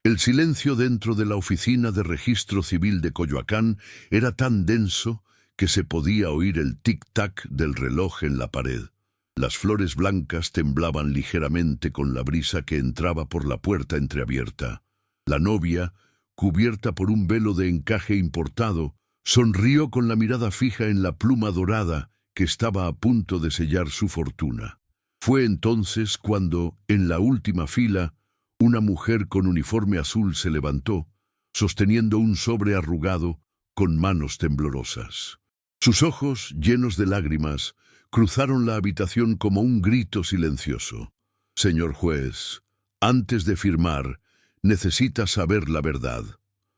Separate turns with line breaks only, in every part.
El silencio dentro de la oficina de registro civil de Coyoacán era tan denso que se podía oír el tic-tac del reloj en la pared. Las flores blancas temblaban ligeramente con la brisa que entraba por la puerta entreabierta. La novia, cubierta por un velo de encaje importado, sonrió con la mirada fija en la pluma dorada que estaba a punto de sellar su fortuna. Fue entonces cuando, en la última fila, una mujer con uniforme azul se levantó, sosteniendo un sobre arrugado con manos temblorosas. Sus ojos, llenos de lágrimas, cruzaron la habitación como un grito silencioso. «Señor juez, antes de firmar, necesita saber la verdad».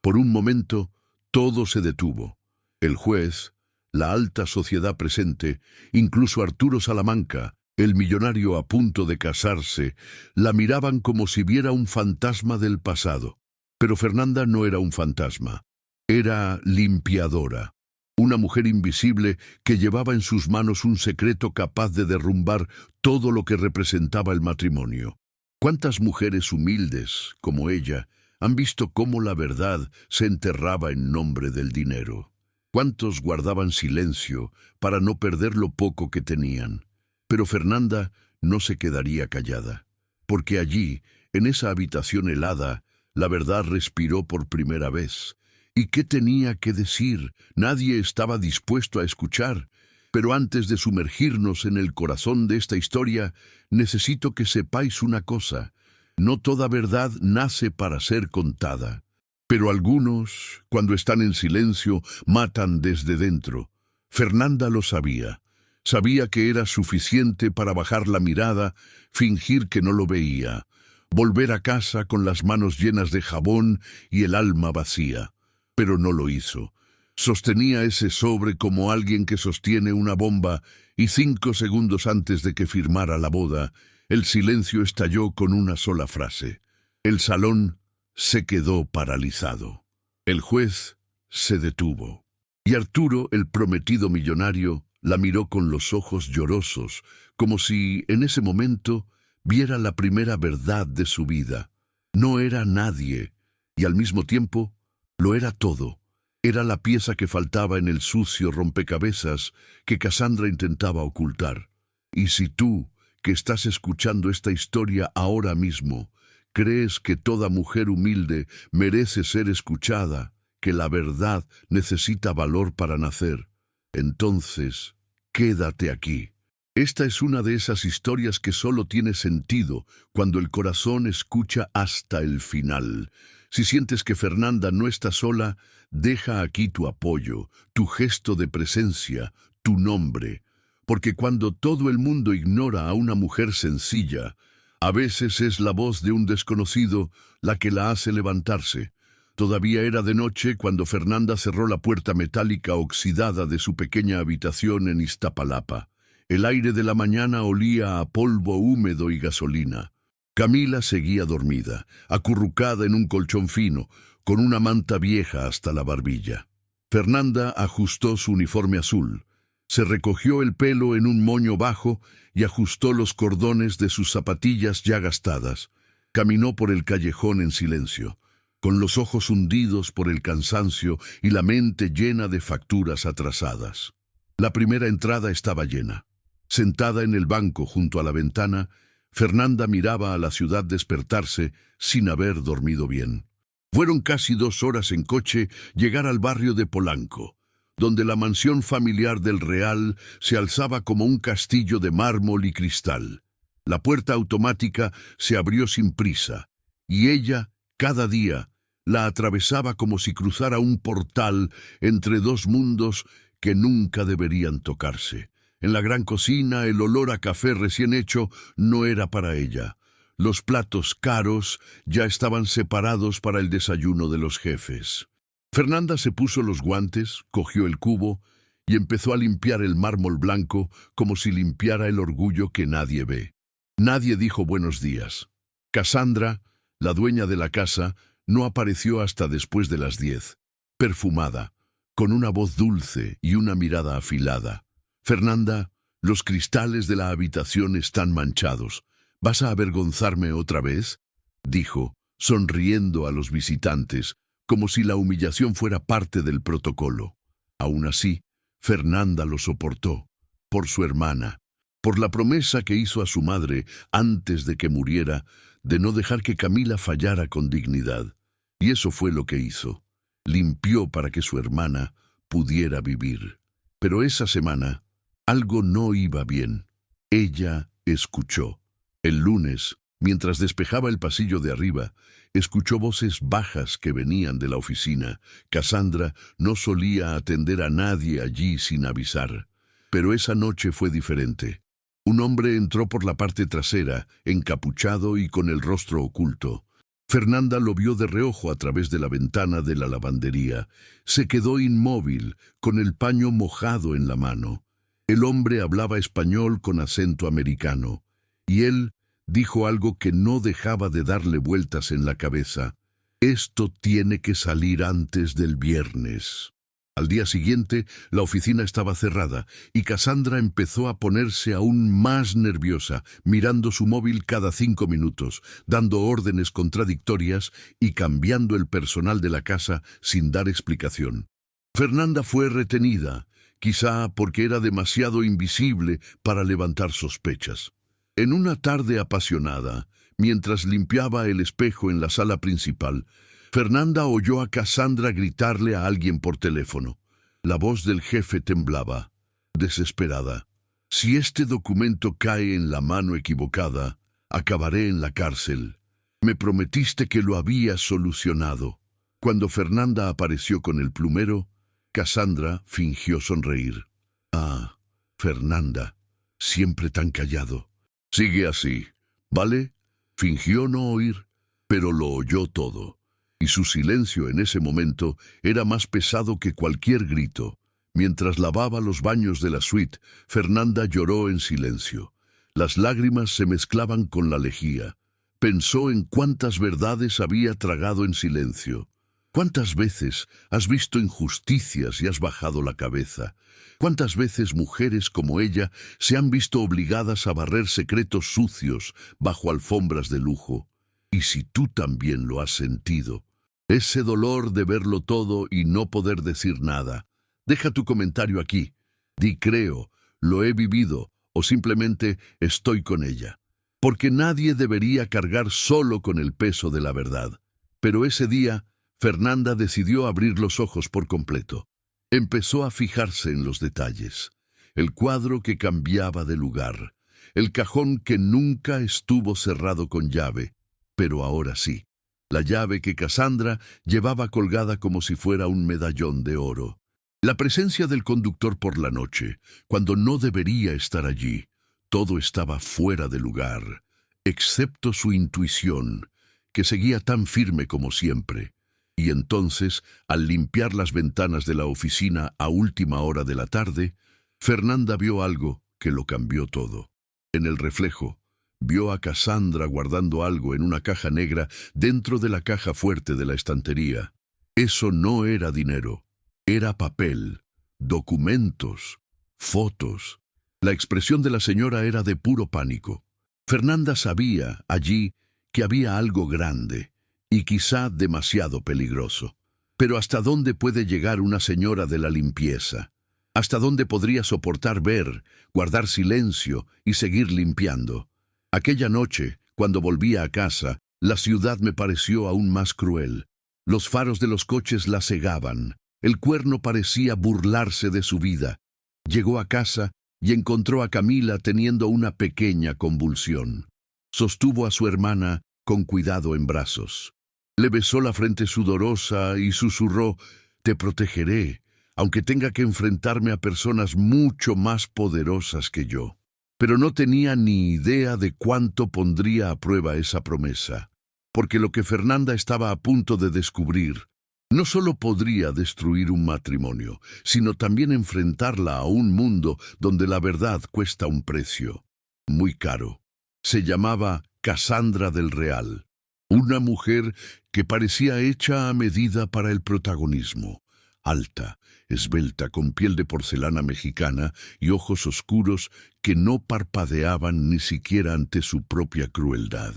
Por un momento, todo se detuvo. El juez, la alta sociedad presente, incluso Arturo Salamanca, el millonario a punto de casarse, la miraban como si viera un fantasma del pasado. Pero Fernanda no era un fantasma. Era limpiadora. Una mujer invisible que llevaba en sus manos un secreto capaz de derrumbar todo lo que representaba el matrimonio. ¿Cuántas mujeres humildes, como ella, han visto cómo la verdad se enterraba en nombre del dinero? ¿Cuántos guardaban silencio para no perder lo poco que tenían? Pero Fernanda no se quedaría callada, porque allí, en esa habitación helada, la verdad respiró por primera vez. ¿Y qué tenía que decir? Nadie estaba dispuesto a escuchar. Pero antes de sumergirnos en el corazón de esta historia, necesito que sepáis una cosa. No toda verdad nace para ser contada. Pero algunos, cuando están en silencio, matan desde dentro. Fernanda lo sabía. Sabía que era suficiente para bajar la mirada, fingir que no lo veía, volver a casa con las manos llenas de jabón y el alma vacía. Pero no lo hizo. Sostenía ese sobre como alguien que sostiene una bomba y 5 segundos antes de que firmara la boda, el silencio estalló con una sola frase. El salón se quedó paralizado. El juez se detuvo. Y Arturo, el prometido millonario, la miró con los ojos llorosos, como si, en ese momento, viera la primera verdad de su vida. No era nadie, y al mismo tiempo, lo era todo. Era la pieza que faltaba en el sucio rompecabezas que Cassandra intentaba ocultar. Y si tú, que estás escuchando esta historia ahora mismo, crees que toda mujer humilde merece ser escuchada, que la verdad necesita valor para nacer, entonces, quédate aquí. Esta es una de esas historias que solo tiene sentido cuando el corazón escucha hasta el final. Si sientes que Fernanda no está sola, deja aquí tu apoyo, tu gesto de presencia, tu nombre. Porque cuando todo el mundo ignora a una mujer sencilla, a veces es la voz de un desconocido la que la hace levantarse. Todavía era de noche cuando Fernanda cerró la puerta metálica oxidada de su pequeña habitación en Iztapalapa. El aire de la mañana olía a polvo húmedo y gasolina. Camila seguía dormida, acurrucada en un colchón fino, con una manta vieja hasta la barbilla. Fernanda ajustó su uniforme azul, se recogió el pelo en un moño bajo y ajustó los cordones de sus zapatillas ya gastadas. Caminó por el callejón en silencio, con los ojos hundidos por el cansancio y la mente llena de facturas atrasadas. La primera entrada estaba llena. Sentada en el banco junto a la ventana, Fernanda miraba a la ciudad despertarse sin haber dormido bien. Fueron casi 2 horas en coche llegar al barrio de Polanco, donde la mansión familiar del Real se alzaba como un castillo de mármol y cristal. La puerta automática se abrió sin prisa, y ella, cada día, la atravesaba como si cruzara un portal entre 2 mundos que nunca deberían tocarse. En la gran cocina, el olor a café recién hecho no era para ella. Los platos caros ya estaban separados para el desayuno de los jefes. Fernanda se puso los guantes, cogió el cubo y empezó a limpiar el mármol blanco como si limpiara el orgullo que nadie ve. Nadie dijo buenos días. Cassandra, la dueña de la casa, no apareció hasta después de las 10, perfumada, con una voz dulce y una mirada afilada. Fernanda, los cristales de la habitación están manchados. ¿Vas a avergonzarme otra vez?, dijo, sonriendo a los visitantes, como si la humillación fuera parte del protocolo. Aún así, Fernanda lo soportó, por su hermana, por la promesa que hizo a su madre antes de que muriera, de no dejar que Camila fallara con dignidad. Y eso fue lo que hizo. Limpió para que su hermana pudiera vivir. Pero esa semana, algo no iba bien. Ella escuchó. El lunes, mientras despejaba el pasillo de arriba, escuchó voces bajas que venían de la oficina. Cassandra no solía atender a nadie allí sin avisar. Pero esa noche fue diferente. Un hombre entró por la parte trasera, encapuchado y con el rostro oculto. Fernanda lo vio de reojo a través de la ventana de la lavandería. Se quedó inmóvil, con el paño mojado en la mano. El hombre hablaba español con acento americano, y él dijo algo que no dejaba de darle vueltas en la cabeza. Esto tiene que salir antes del viernes. Al día siguiente, la oficina estaba cerrada y Cassandra empezó a ponerse aún más nerviosa, mirando su móvil cada 5 minutos, dando órdenes contradictorias y cambiando el personal de la casa sin dar explicación. Fernanda fue retenida, quizá porque era demasiado invisible para levantar sospechas. En una tarde apasionada, mientras limpiaba el espejo en la sala principal, Fernanda oyó a Cassandra gritarle a alguien por teléfono. La voz del jefe temblaba, desesperada. Si este documento cae en la mano equivocada, acabaré en la cárcel. Me prometiste que lo habías solucionado. Cuando Fernanda apareció con el plumero, Cassandra fingió sonreír. Ah, Fernanda, siempre tan callado. Sigue así, ¿vale? Fingió no oír, pero lo oyó todo. Y su silencio en ese momento era más pesado que cualquier grito. Mientras lavaba los baños de la suite, Fernanda lloró en silencio. Las lágrimas se mezclaban con la lejía. Pensó en cuántas verdades había tragado en silencio. ¿Cuántas veces has visto injusticias y has bajado la cabeza? ¿Cuántas veces mujeres como ella se han visto obligadas a barrer secretos sucios bajo alfombras de lujo? Y si tú también lo has sentido, ese dolor de verlo todo y no poder decir nada, deja tu comentario aquí. Di creo, lo he vivido o simplemente estoy con ella. Porque nadie debería cargar solo con el peso de la verdad. Pero ese día, Fernanda decidió abrir los ojos por completo. Empezó a fijarse en los detalles. El cuadro que cambiaba de lugar. El cajón que nunca estuvo cerrado con llave, pero ahora sí. La llave que Cassandra llevaba colgada como si fuera un medallón de oro. La presencia del conductor por la noche, cuando no debería estar allí. Todo estaba fuera de lugar, excepto su intuición, que seguía tan firme como siempre. Y entonces, al limpiar las ventanas de la oficina a última hora de la tarde, Fernanda vio algo que lo cambió todo. En el reflejo, vio a Cassandra guardando algo en una caja negra dentro de la caja fuerte de la estantería. Eso no era dinero, era papel, documentos, fotos. La expresión de la señora era de puro pánico. Fernanda sabía, allí, que había algo grande, y quizá demasiado peligroso. Pero ¿hasta dónde puede llegar una señora de la limpieza? ¿Hasta dónde podría soportar ver, guardar silencio y seguir limpiando? Aquella noche, cuando volvía a casa, la ciudad me pareció aún más cruel. Los faros de los coches la cegaban. El cuerno parecía burlarse de su vida. Llegó a casa y encontró a Camila teniendo una pequeña convulsión. Sostuvo a su hermana con cuidado en brazos. Le besó la frente sudorosa y susurró: «Te protegeré, aunque tenga que enfrentarme a personas mucho más poderosas que yo». Pero no tenía ni idea de cuánto pondría a prueba esa promesa, porque lo que Fernanda estaba a punto de descubrir no solo podría destruir un matrimonio, sino también enfrentarla a un mundo donde la verdad cuesta un precio muy caro. Se llamaba Cassandra del Real, una mujer que parecía hecha a medida para el protagonismo. Alta, esbelta, con piel de porcelana mexicana y ojos oscuros que no parpadeaban ni siquiera ante su propia crueldad.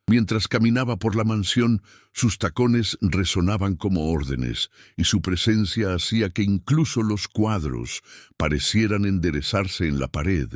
Mientras caminaba por la mansión, sus tacones resonaban como órdenes, y su presencia hacía que incluso los cuadros parecieran enderezarse en la pared.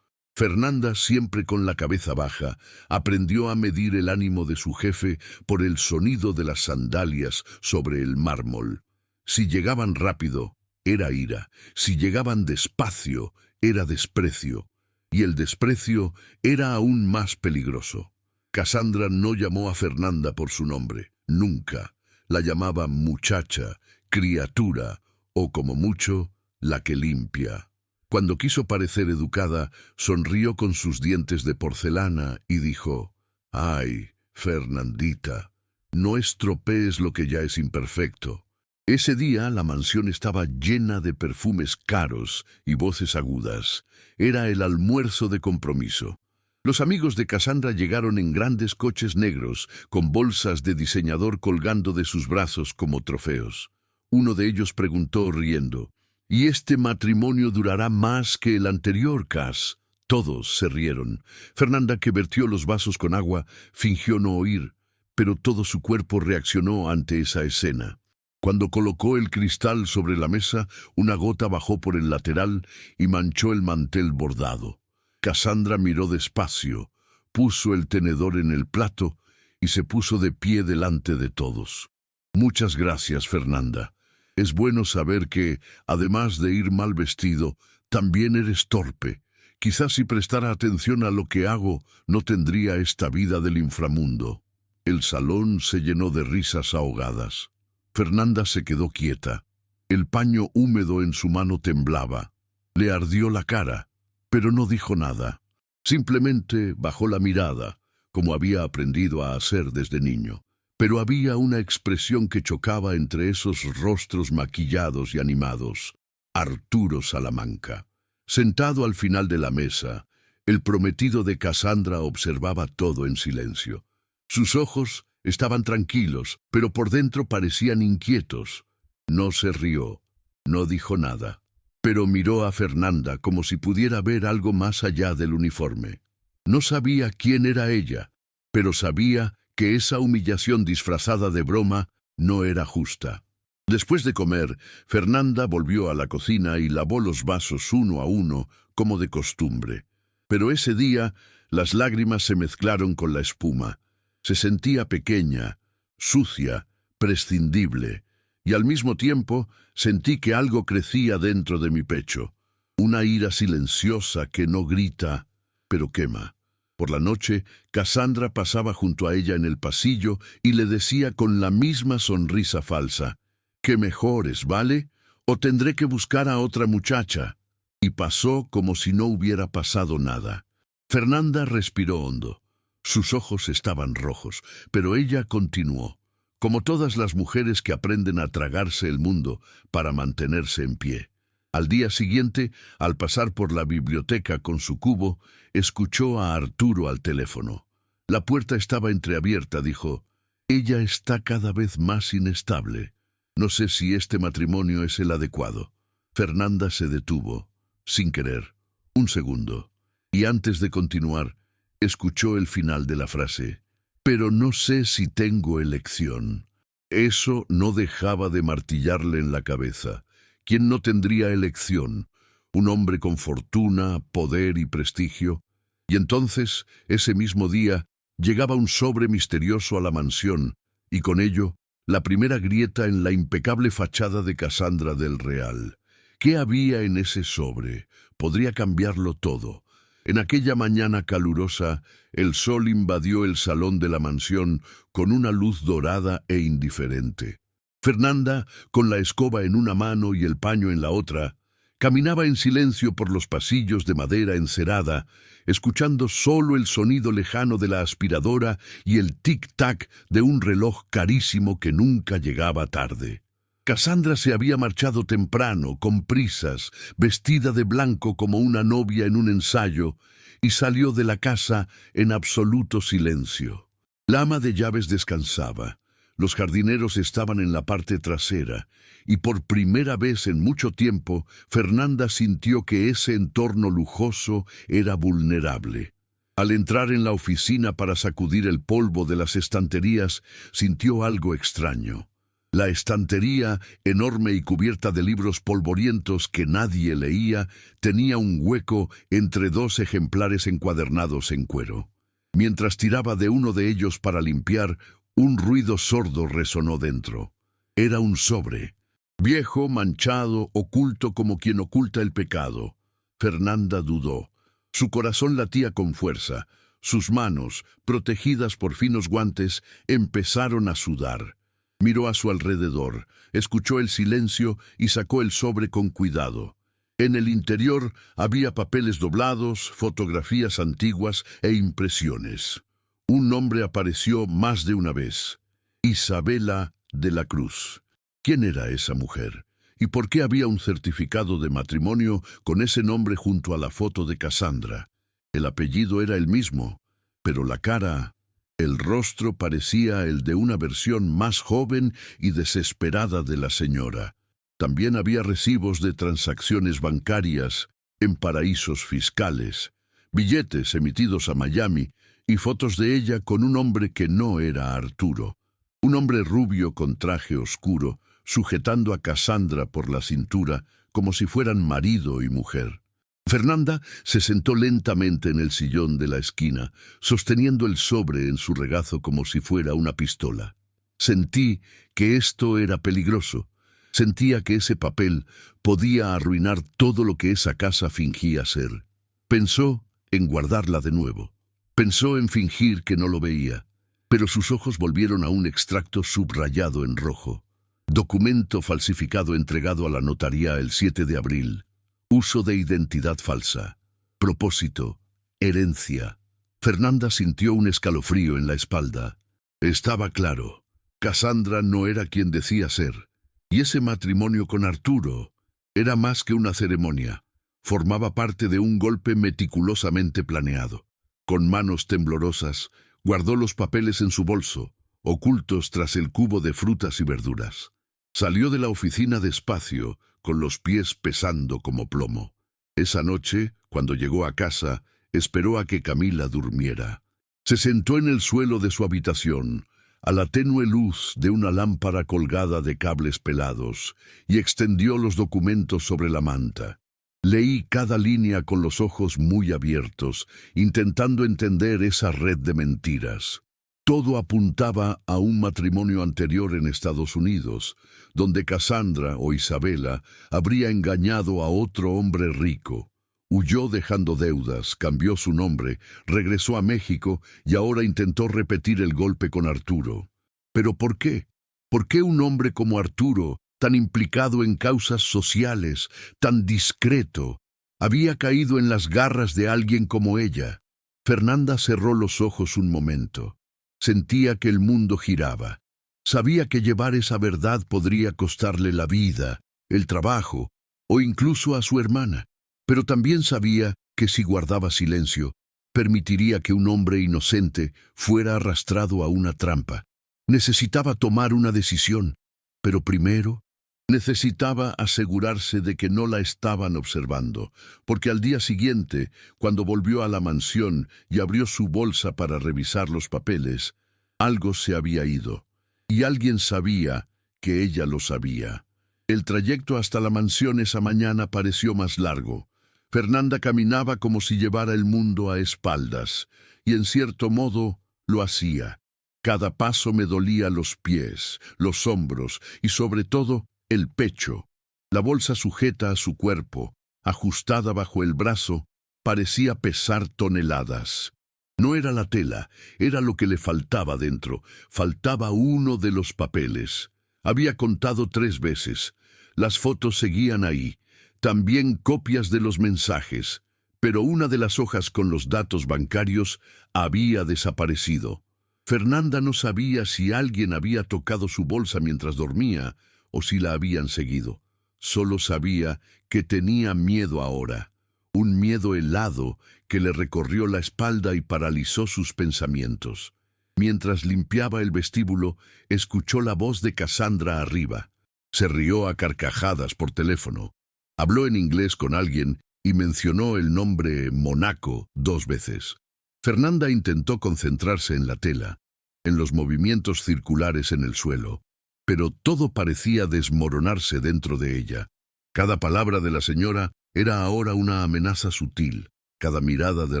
Fernanda, siempre con la cabeza baja, aprendió a medir el ánimo de su jefe por el sonido de las sandalias sobre el mármol. Si llegaban rápido, era ira; si llegaban despacio, era desprecio; y el desprecio era aún más peligroso. Cassandra no llamó a Fernanda por su nombre, nunca. La llamaba muchacha, criatura, o como mucho, la que limpia. Cuando quiso parecer educada, sonrió con sus dientes de porcelana y dijo: «Ay, Fernandita, no estropees lo que ya es imperfecto». Ese día la mansión estaba llena de perfumes caros y voces agudas. Era el almuerzo de compromiso. Los amigos de Cassandra llegaron en grandes coches negros, con bolsas de diseñador colgando de sus brazos como trofeos. Uno de ellos preguntó riendo: «¿Y este matrimonio durará más que el anterior, Cass?». Todos se rieron. Fernanda, que vertió los vasos con agua, fingió no oír, pero todo su cuerpo reaccionó ante esa escena. Cuando colocó el cristal sobre la mesa, una gota bajó por el lateral y manchó el mantel bordado. Cassandra miró despacio, puso el tenedor en el plato y se puso de pie delante de todos. «Muchas gracias, Fernanda. Es bueno saber que, además de ir mal vestido, también eres torpe. Quizás si prestara atención a lo que hago, no tendría esta vida del inframundo». El salón se llenó de risas ahogadas. Fernanda se quedó quieta. El paño húmedo en su mano temblaba. Le ardió la cara, pero no dijo nada. Simplemente bajó la mirada, como había aprendido a hacer desde niño. Pero había una expresión que chocaba entre esos rostros maquillados y animados. Arturo Salamanca. Sentado al final de la mesa, el prometido de Cassandra observaba todo en silencio. Sus ojos estaban tranquilos, pero por dentro parecían inquietos. No se rió, no dijo nada, pero miró a Fernanda como si pudiera ver algo más allá del uniforme. No sabía quién era ella, pero sabía que esa humillación disfrazada de broma no era justa. Después de comer, Fernanda volvió a la cocina y lavó los vasos uno a uno, como de costumbre. Pero ese día las lágrimas se mezclaron con la espuma. Se sentía pequeña, sucia, prescindible, y al mismo tiempo sentí que algo crecía dentro de mi pecho. Una ira silenciosa que no grita, pero quema. Por la noche, Cassandra pasaba junto a ella en el pasillo y le decía con la misma sonrisa falsa: «¿Qué mejores, vale? ¿O tendré que buscar a otra muchacha?». Y pasó como si no hubiera pasado nada. Fernanda respiró hondo. Sus ojos estaban rojos, pero ella continuó, como todas las mujeres que aprenden a tragarse el mundo para mantenerse en pie. Al día siguiente, al pasar por la biblioteca con su cubo, escuchó a Arturo al teléfono. La puerta estaba entreabierta, dijo: «Ella está cada vez más inestable. No sé si este matrimonio es el adecuado». Fernanda se detuvo, sin querer, un segundo, y antes de continuar, escuchó el final de la frase: «Pero no sé si tengo elección». Eso no dejaba de martillarle en la cabeza. ¿Quién no tendría elección? Un hombre con fortuna, poder y prestigio. Y entonces, ese mismo día, llegaba un sobre misterioso a la mansión, y con ello, la primera grieta en la impecable fachada de Cassandra del Real. ¿Qué había en ese sobre? Podría cambiarlo todo. En aquella mañana calurosa, el sol invadió el salón de la mansión con una luz dorada e indiferente. Fernanda, con la escoba en una mano y el paño en la otra, caminaba en silencio por los pasillos de madera encerada, escuchando solo el sonido lejano de la aspiradora y el tic-tac de un reloj carísimo que nunca llegaba tarde. Cassandra se había marchado temprano, con prisas, vestida de blanco como una novia en un ensayo, y salió de la casa en absoluto silencio. La ama de llaves descansaba. Los jardineros estaban en la parte trasera, y por primera vez en mucho tiempo, Fernanda sintió que ese entorno lujoso era vulnerable. Al entrar en la oficina para sacudir el polvo de las estanterías, sintió algo extraño. La estantería, enorme y cubierta de libros polvorientos que nadie leía, tenía un hueco entre dos ejemplares encuadernados en cuero. Mientras tiraba de uno de ellos para limpiar, un ruido sordo resonó dentro. Era un sobre. Viejo, manchado, oculto como quien oculta el pecado. Fernanda dudó. Su corazón latía con fuerza. Sus manos, protegidas por finos guantes, empezaron a sudar. Miró a su alrededor, escuchó el silencio y sacó el sobre con cuidado. En el interior había papeles doblados, fotografías antiguas e impresiones. Un nombre apareció más de una vez. Isabela de la Cruz. ¿Quién era esa mujer? ¿Y por qué había un certificado de matrimonio con ese nombre junto a la foto de Cassandra? El apellido era el mismo, pero la cara, el rostro parecía el de una versión más joven y desesperada de la señora. También había recibos de transacciones bancarias en paraísos fiscales, billetes emitidos a Miami y fotos de ella con un hombre que no era Arturo. Un hombre rubio con traje oscuro, sujetando a Cassandra por la cintura como si fueran marido y mujer. Fernanda se sentó lentamente en el sillón de la esquina, sosteniendo el sobre en su regazo como si fuera una pistola. Sentí que esto era peligroso. Sentía que ese papel podía arruinar todo lo que esa casa fingía ser. Pensó en guardarla de nuevo. Pensó en fingir que no lo veía. Pero sus ojos volvieron a un extracto subrayado en rojo. Documento falsificado entregado a la notaría el 7 de abril. Uso de identidad falsa. Propósito. Herencia. Fernanda sintió un escalofrío en la espalda. Estaba claro. Cassandra no era quien decía ser. Y ese matrimonio con Arturo era más que una ceremonia. Formaba parte de un golpe meticulosamente planeado. Con manos temblorosas, guardó los papeles en su bolso, ocultos tras el cubo de frutas y verduras. Salió de la oficina despacio, con los pies pesando como plomo. Esa noche, cuando llegó a casa, esperó a que Camila durmiera. Se sentó en el suelo de su habitación, a la tenue luz de una lámpara colgada de cables pelados, y extendió los documentos sobre la manta. Leí cada línea con los ojos muy abiertos, intentando entender esa red de mentiras. Todo apuntaba a un matrimonio anterior en Estados Unidos, donde Cassandra o Isabela habría engañado a otro hombre rico. Huyó dejando deudas, cambió su nombre, regresó a México y ahora intentó repetir el golpe con Arturo. ¿Pero por qué? ¿Por qué un hombre como Arturo, tan implicado en causas sociales, tan discreto, había caído en las garras de alguien como ella? Fernanda cerró los ojos un momento. Sentía que el mundo giraba. Sabía que llevar esa verdad podría costarle la vida, el trabajo o incluso a su hermana. Pero también sabía que si guardaba silencio, permitiría que un hombre inocente fuera arrastrado a una trampa. Necesitaba tomar una decisión, pero primero necesitaba asegurarse de que no la estaban observando, porque al día siguiente, cuando volvió a la mansión y abrió su bolsa para revisar los papeles, algo se había ido, y alguien sabía que ella lo sabía. El trayecto hasta la mansión esa mañana pareció más largo. Fernanda caminaba como si llevara el mundo a espaldas, y en cierto modo lo hacía. Cada paso me dolía los pies, los hombros y sobre todo el pecho. La bolsa sujeta a su cuerpo, ajustada bajo el brazo, parecía pesar toneladas. No era la tela, era lo que le faltaba dentro. Faltaba uno de los papeles. Había contado 3 veces. Las fotos seguían ahí. También copias de los mensajes. Pero una de las hojas con los datos bancarios había desaparecido. Fernanda no sabía si alguien había tocado su bolsa mientras dormía o si la habían seguido. Solo sabía que tenía miedo ahora. Un miedo helado que le recorrió la espalda y paralizó sus pensamientos. Mientras limpiaba el vestíbulo, escuchó la voz de Cassandra arriba. Se rió a carcajadas por teléfono. Habló en inglés con alguien y mencionó el nombre Mónaco 2 veces. Fernanda intentó concentrarse en la tela, en los movimientos circulares en el suelo, pero todo parecía desmoronarse dentro de ella. Cada palabra de la señora era ahora una amenaza sutil. Cada mirada de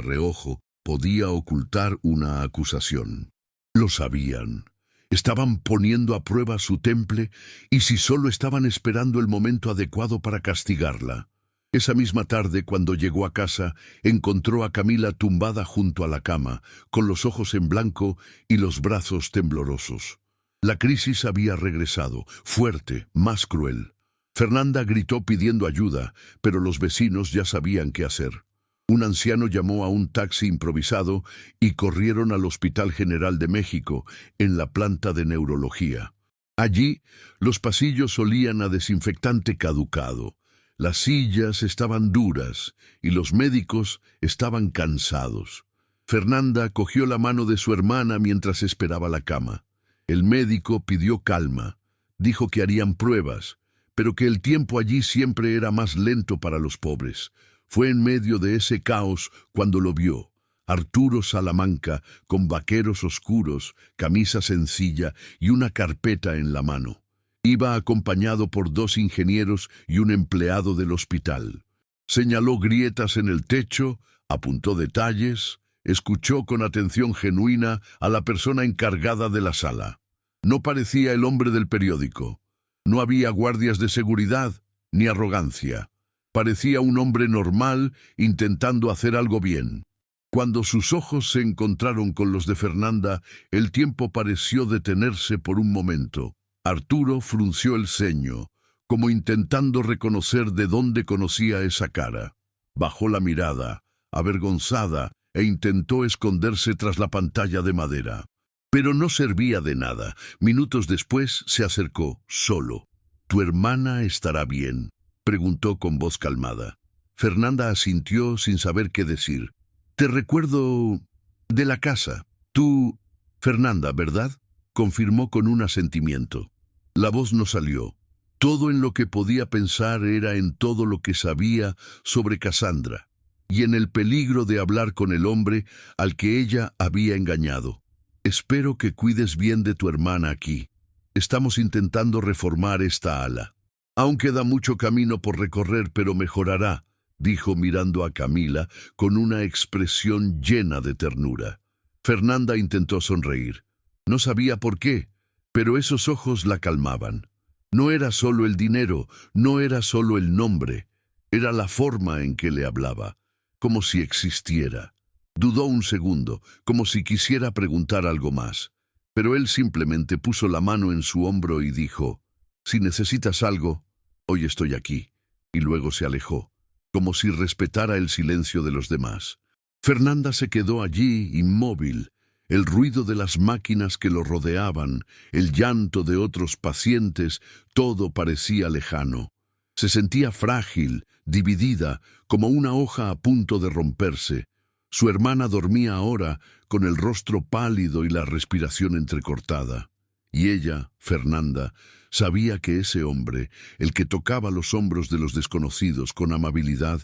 reojo podía ocultar una acusación. Lo sabían. Estaban poniendo a prueba su temple, y si solo estaban esperando el momento adecuado para castigarla. Esa misma tarde, cuando llegó a casa, encontró a Camila tumbada junto a la cama, con los ojos en blanco y los brazos temblorosos. La crisis había regresado, fuerte, más cruel. Fernanda gritó pidiendo ayuda, pero los vecinos ya sabían qué hacer. Un anciano llamó a un taxi improvisado y corrieron al Hospital General de México, en la planta de neurología. Allí, los pasillos olían a desinfectante caducado. Las sillas estaban duras y los médicos estaban cansados. Fernanda cogió la mano de su hermana mientras esperaba la cama. El médico pidió calma. Dijo que harían pruebas, pero que el tiempo allí siempre era más lento para los pobres. Fue en medio de ese caos cuando lo vio. Arturo Salamanca, con vaqueros oscuros, camisa sencilla y una carpeta en la mano. Iba acompañado por 2 ingenieros y un empleado del hospital. Señaló grietas en el techo, apuntó detalles, escuchó con atención genuina a la persona encargada de la sala. No parecía el hombre del periódico. No había guardias de seguridad ni arrogancia. Parecía un hombre normal intentando hacer algo bien. Cuando sus ojos se encontraron con los de Fernanda, el tiempo pareció detenerse por un momento. Arturo frunció el ceño, como intentando reconocer de dónde conocía esa cara. Bajó la mirada, avergonzada, e intentó esconderse tras la pantalla de madera. Pero no servía de nada. Minutos después se acercó, solo. «¿Tu hermana estará bien?», preguntó con voz calmada. Fernanda asintió sin saber qué decir. «Te recuerdo de la casa. Tú, Fernanda, ¿verdad?», confirmó con un asentimiento. La voz no salió. Todo en lo que podía pensar era en todo lo que sabía sobre Cassandra y en el peligro de hablar con el hombre al que ella había engañado. «Espero que cuides bien de tu hermana aquí. Estamos intentando reformar esta ala. Aún queda mucho camino por recorrer, pero mejorará», dijo mirando a Camila con una expresión llena de ternura. Fernanda intentó sonreír. No sabía por qué, pero esos ojos la calmaban. No era solo el dinero, no era solo el nombre, era la forma en que le hablaba, como si existiera. Dudó un segundo, como si quisiera preguntar algo más, pero él simplemente puso la mano en su hombro y dijo: «Si necesitas algo, hoy estoy aquí», y luego se alejó, como si respetara el silencio de los demás. Fernanda se quedó allí, inmóvil. El ruido de las máquinas que lo rodeaban, el llanto de otros pacientes, todo parecía lejano. Se sentía frágil, dividida, como una hoja a punto de romperse. Su hermana dormía ahora, con el rostro pálido y la respiración entrecortada. Y ella, Fernanda, sabía que ese hombre, el que tocaba los hombros de los desconocidos con amabilidad,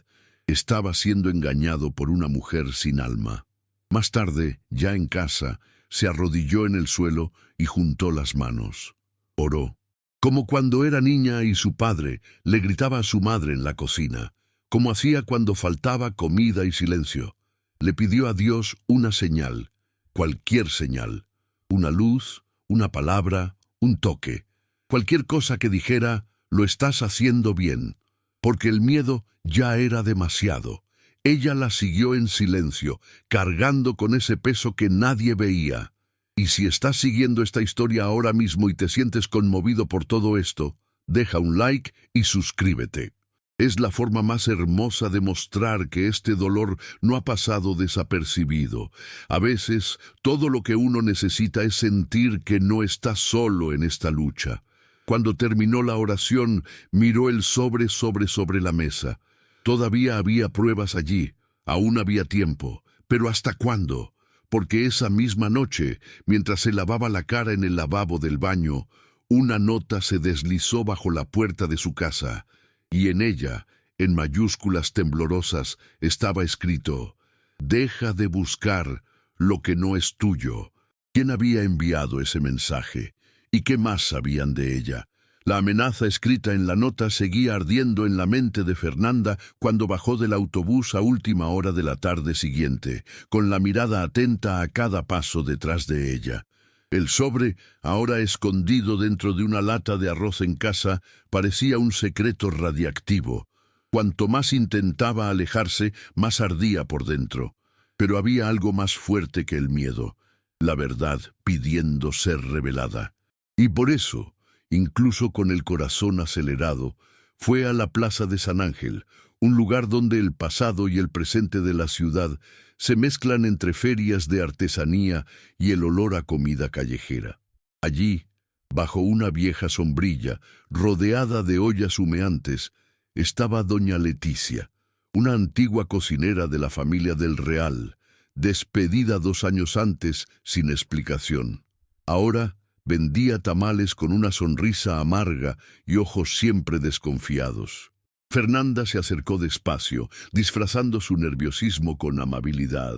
estaba siendo engañado por una mujer sin alma. Más tarde, ya en casa, se arrodilló en el suelo y juntó las manos. Oró, como cuando era niña y su padre le gritaba a su madre en la cocina, como hacía cuando faltaba comida y silencio. Le pidió a Dios una señal, cualquier señal, una luz, una palabra, un toque, cualquier cosa que dijera: «Lo estás haciendo bien», porque el miedo ya era demasiado. Ella la siguió en silencio, cargando con ese peso que nadie veía. Y si estás siguiendo esta historia ahora mismo y te sientes conmovido por todo esto, deja un like y suscríbete. Es la forma más hermosa de mostrar que este dolor no ha pasado desapercibido. A veces, todo lo que uno necesita es sentir que no está solo en esta lucha. Cuando terminó la oración, miró el sobre la mesa. Todavía había pruebas allí, aún había tiempo, pero ¿hasta cuándo? Porque esa misma noche, mientras se lavaba la cara en el lavabo del baño, una nota se deslizó bajo la puerta de su casa, y en ella, en mayúsculas temblorosas, estaba escrito: Deja de buscar lo que no es tuyo. ¿Quién había enviado ese mensaje? ¿Y qué más sabían de ella? La amenaza escrita en la nota seguía ardiendo en la mente de Fernanda cuando bajó del autobús a última hora de la tarde siguiente, con la mirada atenta a cada paso detrás de ella. El sobre, ahora escondido dentro de una lata de arroz en casa, parecía un secreto radiactivo. Cuanto más intentaba alejarse, más ardía por dentro. Pero había algo más fuerte que el miedo, la verdad pidiendo ser revelada. Y por eso, incluso con el corazón acelerado, fue a la Plaza de San Ángel, un lugar donde el pasado y el presente de la ciudad se mezclan entre ferias de artesanía y el olor a comida callejera. Allí, bajo una vieja sombrilla, rodeada de ollas humeantes, estaba doña Leticia, una antigua cocinera de la familia del Real, despedida 2 años antes sin explicación. Ahora vendía tamales con una sonrisa amarga y ojos siempre desconfiados. Fernanda se acercó despacio, disfrazando su nerviosismo con amabilidad.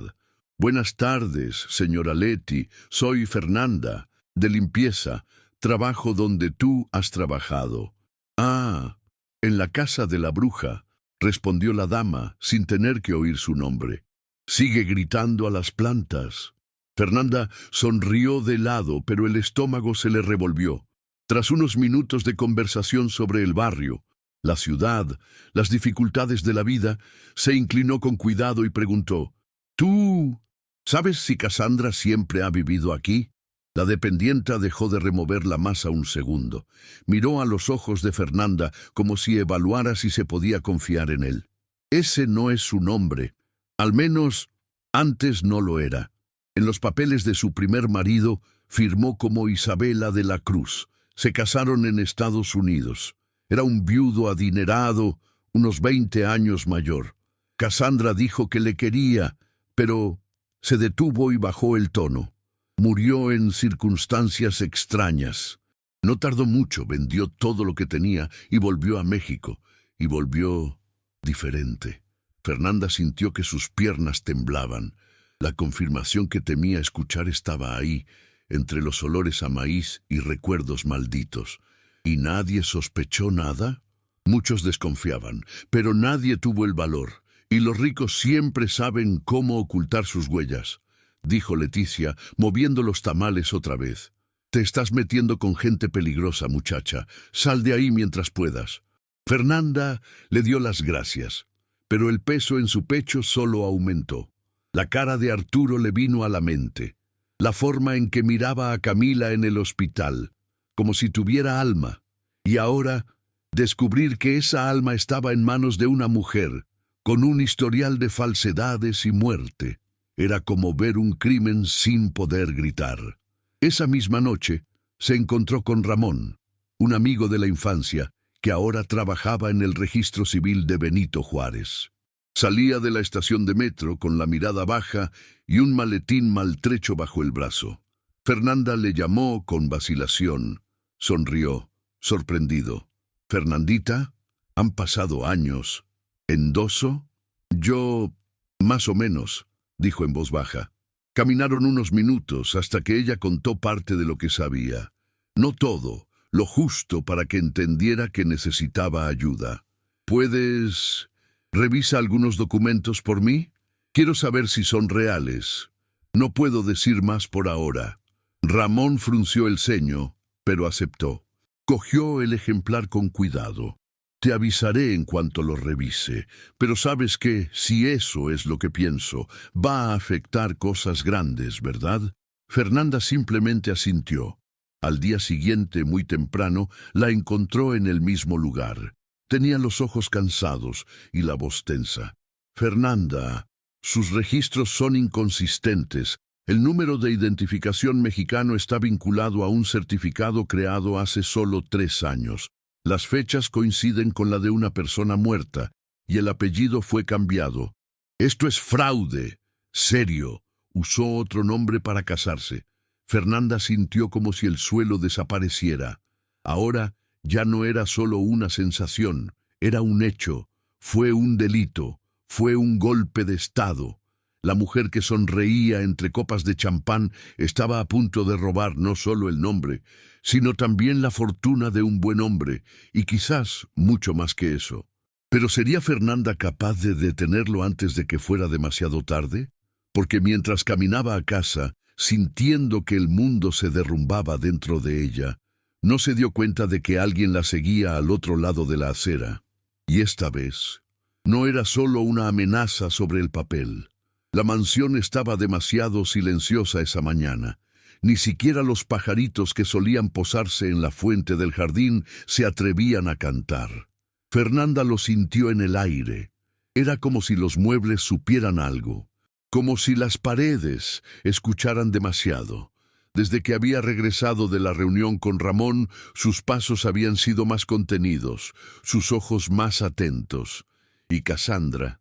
«Buenas tardes, señora Leti. Soy Fernanda, de limpieza. Trabajo donde tú has trabajado». «Ah, en la casa de la bruja», respondió la dama, sin tener que oír su nombre. «Sigue gritando a las plantas». Fernanda sonrió de lado, pero el estómago se le revolvió. Tras unos minutos de conversación sobre el barrio, la ciudad, las dificultades de la vida, se inclinó con cuidado y preguntó: «¿Tú sabes si Cassandra siempre ha vivido aquí?» La dependienta dejó de remover la masa un segundo. Miró a los ojos de Fernanda como si evaluara si se podía confiar en él. «Ese no es su nombre. Al menos antes no lo era. En los papeles de su primer marido firmó como Isabela de la Cruz. Se casaron en Estados Unidos. Era un viudo adinerado, unos 20 años mayor. Cassandra dijo que le quería, pero se detuvo y bajó el tono. Murió en circunstancias extrañas. No tardó mucho, vendió todo lo que tenía y volvió a México. Y volvió diferente». Fernanda sintió que sus piernas temblaban. La confirmación que temía escuchar estaba ahí, entre los olores a maíz y recuerdos malditos. ¿Y nadie sospechó nada? Muchos desconfiaban, pero nadie tuvo el valor. Y los ricos siempre saben cómo ocultar sus huellas, dijo Leticia, moviendo los tamales otra vez. «Te estás metiendo con gente peligrosa, muchacha. Sal de ahí mientras puedas». Fernanda le dio las gracias, pero el peso en su pecho solo aumentó. La cara de Arturo le vino a la mente, la forma en que miraba a Camila en el hospital, como si tuviera alma, y ahora descubrir que esa alma estaba en manos de una mujer, con un historial de falsedades y muerte, era como ver un crimen sin poder gritar. Esa misma noche se encontró con Ramón, un amigo de la infancia, que ahora trabajaba en el registro civil de Benito Juárez. Salía de la estación de metro con la mirada baja y un maletín maltrecho bajo el brazo. Fernanda le llamó con vacilación. Sonrió, sorprendido. «Fernandita, han pasado años. ¿Endoso?» «Yo, más o menos», dijo en voz baja. Caminaron unos minutos hasta que ella contó parte de lo que sabía. No todo, lo justo para que entendiera que necesitaba ayuda. «¿Puedes revisa algunos documentos por mí? Quiero saber si son reales. No puedo decir más por ahora». Ramón frunció el ceño, pero aceptó. Cogió el ejemplar con cuidado. «Te avisaré en cuanto lo revise, pero sabes que, si eso es lo que pienso, va a afectar cosas grandes, ¿verdad?» Fernanda simplemente asintió. Al día siguiente, muy temprano, la encontró en el mismo lugar. Tenía los ojos cansados y la voz tensa. «Fernanda, sus registros son inconsistentes. El número de identificación mexicano está vinculado a un certificado creado hace solo 3 años. Las fechas coinciden con la de una persona muerta y el apellido fue cambiado. Esto es fraude. Serio. Usó otro nombre para casarse». Fernanda sintió como si el suelo desapareciera. Ahora ya no era solo una sensación, era un hecho. Fue un delito, fue un golpe de estado. La mujer que sonreía entre copas de champán estaba a punto de robar no solo el nombre, sino también la fortuna de un buen hombre, y quizás mucho más que eso. ¿Pero sería Fernanda capaz de detenerlo antes de que fuera demasiado tarde? Porque mientras caminaba a casa, sintiendo que el mundo se derrumbaba dentro de ella, no se dio cuenta de que alguien la seguía al otro lado de la acera. Y esta vez, no era solo una amenaza sobre el papel. La mansión estaba demasiado silenciosa esa mañana. Ni siquiera los pajaritos que solían posarse en la fuente del jardín se atrevían a cantar. Fernanda lo sintió en el aire. Era como si los muebles supieran algo, como si las paredes escucharan demasiado. Desde que había regresado de la reunión con Ramón, sus pasos habían sido más contenidos, sus ojos más atentos. Y Cassandra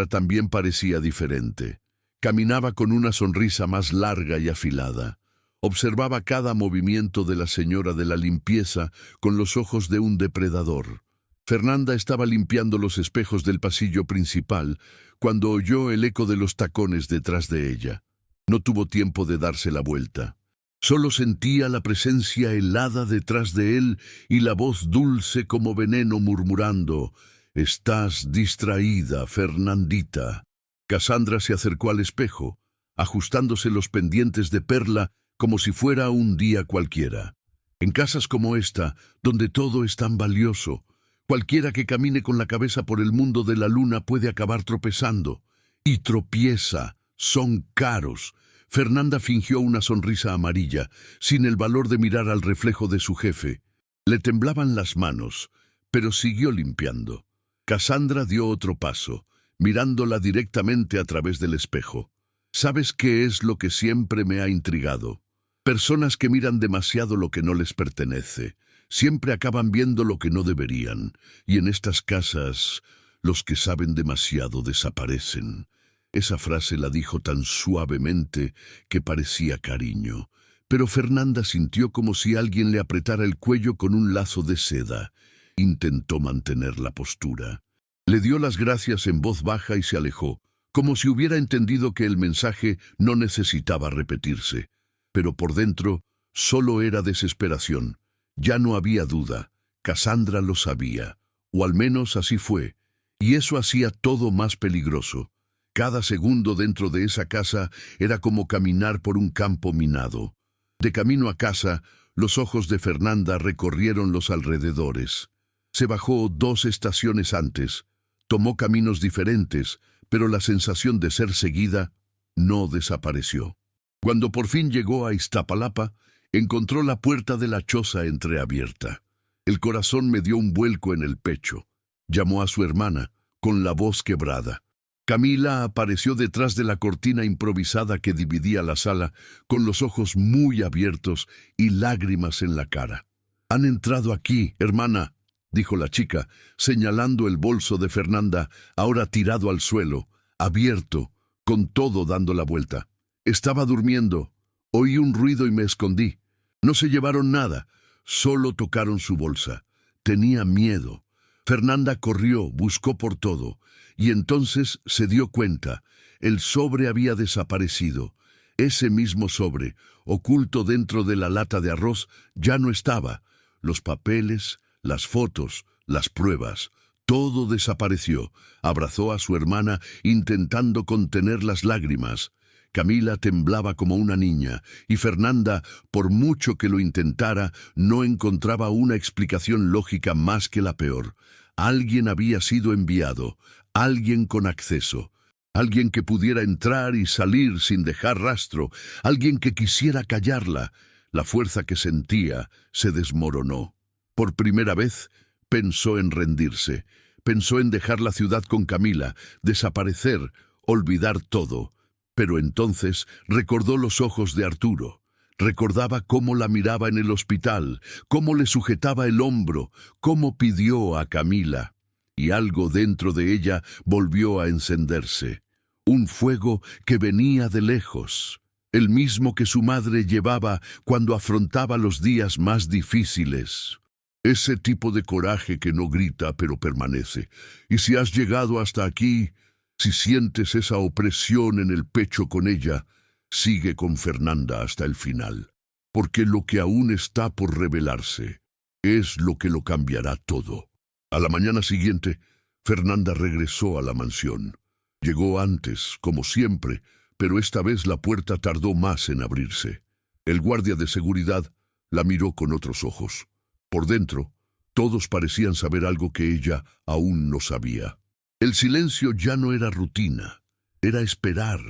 también parecía diferente. Caminaba con una sonrisa más larga y afilada. Observaba cada movimiento de la señora de la limpieza con los ojos de un depredador. Fernanda estaba limpiando los espejos del pasillo principal cuando oyó el eco de los tacones detrás de ella. No tuvo tiempo de darse la vuelta. Solo sentía la presencia helada detrás de él y la voz dulce como veneno murmurando: «Estás distraída, Fernandita». Cassandra se acercó al espejo, ajustándose los pendientes de perla como si fuera un día cualquiera. En casas como esta, donde todo es tan valioso, cualquiera que camine con la cabeza por el mundo de la luna puede acabar tropezando. Y tropieza. Son caros. Fernanda fingió una sonrisa amarilla, sin el valor de mirar al reflejo de su jefe. Le temblaban las manos, pero siguió limpiando. Cassandra dio otro paso, mirándola directamente a través del espejo. ¿Sabes qué es lo que siempre me ha intrigado? Personas que miran demasiado lo que no les pertenece. Siempre acaban viendo lo que no deberían. Y en estas casas, los que saben demasiado desaparecen. Esa frase la dijo tan suavemente que parecía cariño. Pero Fernanda sintió como si alguien le apretara el cuello con un lazo de seda. Intentó mantener la postura. Le dio las gracias en voz baja y se alejó, como si hubiera entendido que el mensaje no necesitaba repetirse. Pero por dentro solo era desesperación. Ya no había duda. Cassandra lo sabía, o al menos así fue, y eso hacía todo más peligroso. Cada segundo dentro de esa casa era como caminar por un campo minado. De camino a casa, los ojos de Fernanda recorrieron los alrededores. Se bajó 2 estaciones antes, tomó caminos diferentes, pero la sensación de ser seguida no desapareció. Cuando por fin llegó a Iztapalapa, encontró la puerta de la choza entreabierta. El corazón me dio un vuelco en el pecho. Llamó a su hermana, con la voz quebrada. Camila apareció detrás de la cortina improvisada que dividía la sala, con los ojos muy abiertos y lágrimas en la cara. «Han entrado aquí, hermana», dijo la chica, señalando el bolso de Fernanda, ahora tirado al suelo, abierto, con todo dando la vuelta. «Estaba durmiendo. Oí un ruido y me escondí. No se llevaron nada, solo tocaron su bolsa. Tenía miedo». Fernanda corrió, buscó por todo, y entonces se dio cuenta. El sobre había desaparecido. Ese mismo sobre, oculto dentro de la lata de arroz, ya no estaba. Los papeles, las fotos, las pruebas, todo desapareció. Abrazó a su hermana, intentando contener las lágrimas. Camila temblaba como una niña, y Fernanda, por mucho que lo intentara, no encontraba una explicación lógica más que la peor. Alguien había sido enviado, alguien con acceso, alguien que pudiera entrar y salir sin dejar rastro, alguien que quisiera callarla. La fuerza que sentía se desmoronó. Por primera vez pensó en rendirse, pensó en dejar la ciudad con Camila, desaparecer, olvidar todo. Pero entonces recordó los ojos de Arturo. Recordaba cómo la miraba en el hospital, cómo le sujetaba el hombro, cómo pidió a Camila. Y algo dentro de ella volvió a encenderse. Un fuego que venía de lejos, el mismo que su madre llevaba cuando afrontaba los días más difíciles. Ese tipo de coraje que no grita pero permanece. Y si has llegado hasta aquí, Si sientes esa opresión en el pecho con ella, sigue con Fernanda hasta el final, porque lo que aún está por revelarse es lo que lo cambiará todo. A la mañana siguiente, Fernanda regresó a la mansión. Llegó antes, como siempre, pero esta vez la puerta tardó más en abrirse. El guardia de seguridad la miró con otros ojos. Por dentro, todos parecían saber algo que ella aún no sabía. El silencio ya no era rutina, era esperar.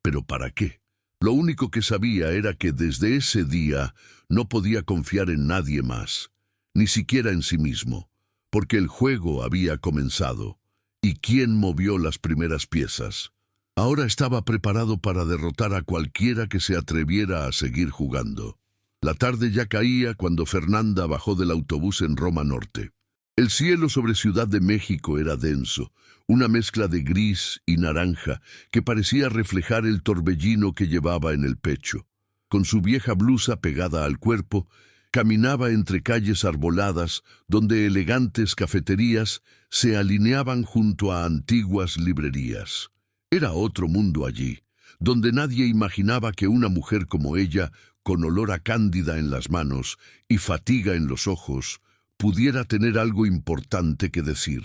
¿Pero para qué? Lo único que sabía era que desde ese día no podía confiar en nadie más, ni siquiera en sí mismo, porque el juego había comenzado. ¿Y quién movió las primeras piezas? Ahora estaba preparado para derrotar a cualquiera que se atreviera a seguir jugando. La tarde ya caía cuando Fernanda bajó del autobús en Roma Norte. El cielo sobre Ciudad de México era denso, una mezcla de gris y naranja que parecía reflejar el torbellino que llevaba en el pecho. Con su vieja blusa pegada al cuerpo, caminaba entre calles arboladas donde elegantes cafeterías se alineaban junto a antiguas librerías. Era otro mundo allí, donde nadie imaginaba que una mujer como ella, con olor a cándida en las manos y fatiga en los ojos, pudiera tener algo importante que decir.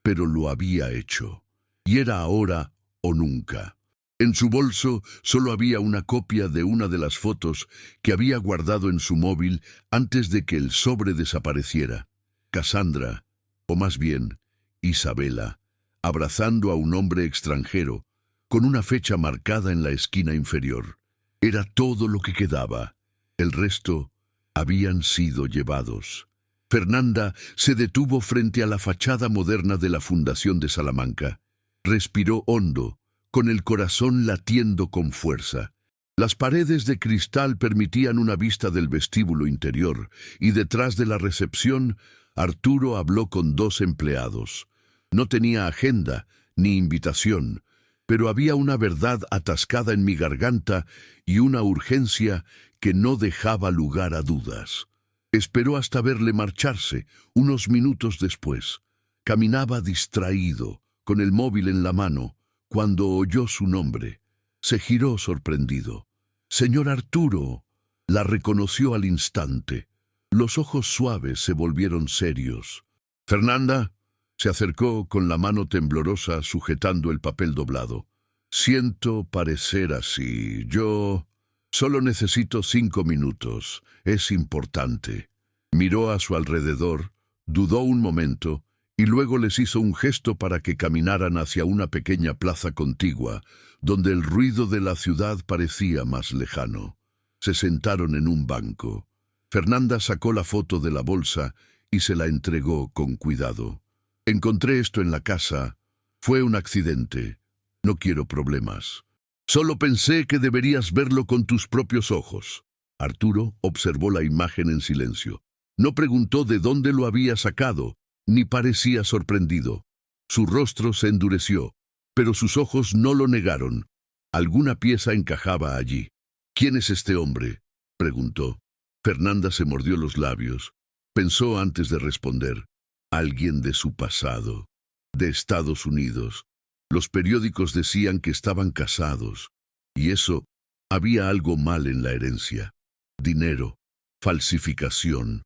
Pero lo había hecho, y era ahora o nunca. En su bolso solo había una copia de una de las fotos que había guardado en su móvil antes de que el sobre desapareciera. Cassandra, o más bien, Isabela, abrazando a un hombre extranjero, con una fecha marcada en la esquina inferior. Era todo lo que quedaba. El resto habían sido llevados. Fernanda se detuvo frente a la fachada moderna de la Fundación de Salamanca. Respiró hondo, con el corazón latiendo con fuerza. Las paredes de cristal permitían una vista del vestíbulo interior, y detrás de la recepción, Arturo habló con 2 empleados. No tenía agenda ni invitación, pero había una verdad atascada en mi garganta y una urgencia que no dejaba lugar a dudas. Esperó hasta verle marcharse, unos minutos después. Caminaba distraído, con el móvil en la mano, cuando oyó su nombre. Se giró sorprendido. «Señor Arturo», la reconoció al instante. Los ojos suaves se volvieron serios. «Fernanda», se acercó con la mano temblorosa sujetando el papel doblado. «Siento parecer así. Yo solo necesito 5 minutos. Es importante». Miró a su alrededor, dudó un momento, y luego les hizo un gesto para que caminaran hacia una pequeña plaza contigua, donde el ruido de la ciudad parecía más lejano. Se sentaron en un banco. Fernanda sacó la foto de la bolsa y se la entregó con cuidado. «Encontré esto en la casa. Fue un accidente. No quiero problemas. Solo pensé que deberías verlo con tus propios ojos». Arturo observó la imagen en silencio. No preguntó de dónde lo había sacado, ni parecía sorprendido. Su rostro se endureció, pero sus ojos no lo negaron. Alguna pieza encajaba allí. «¿Quién es este hombre?», preguntó. Fernanda se mordió los labios. Pensó antes de responder. Alguien de su pasado, de Estados Unidos. Los periódicos decían que estaban casados, y eso, había algo mal en la herencia. Dinero, falsificación.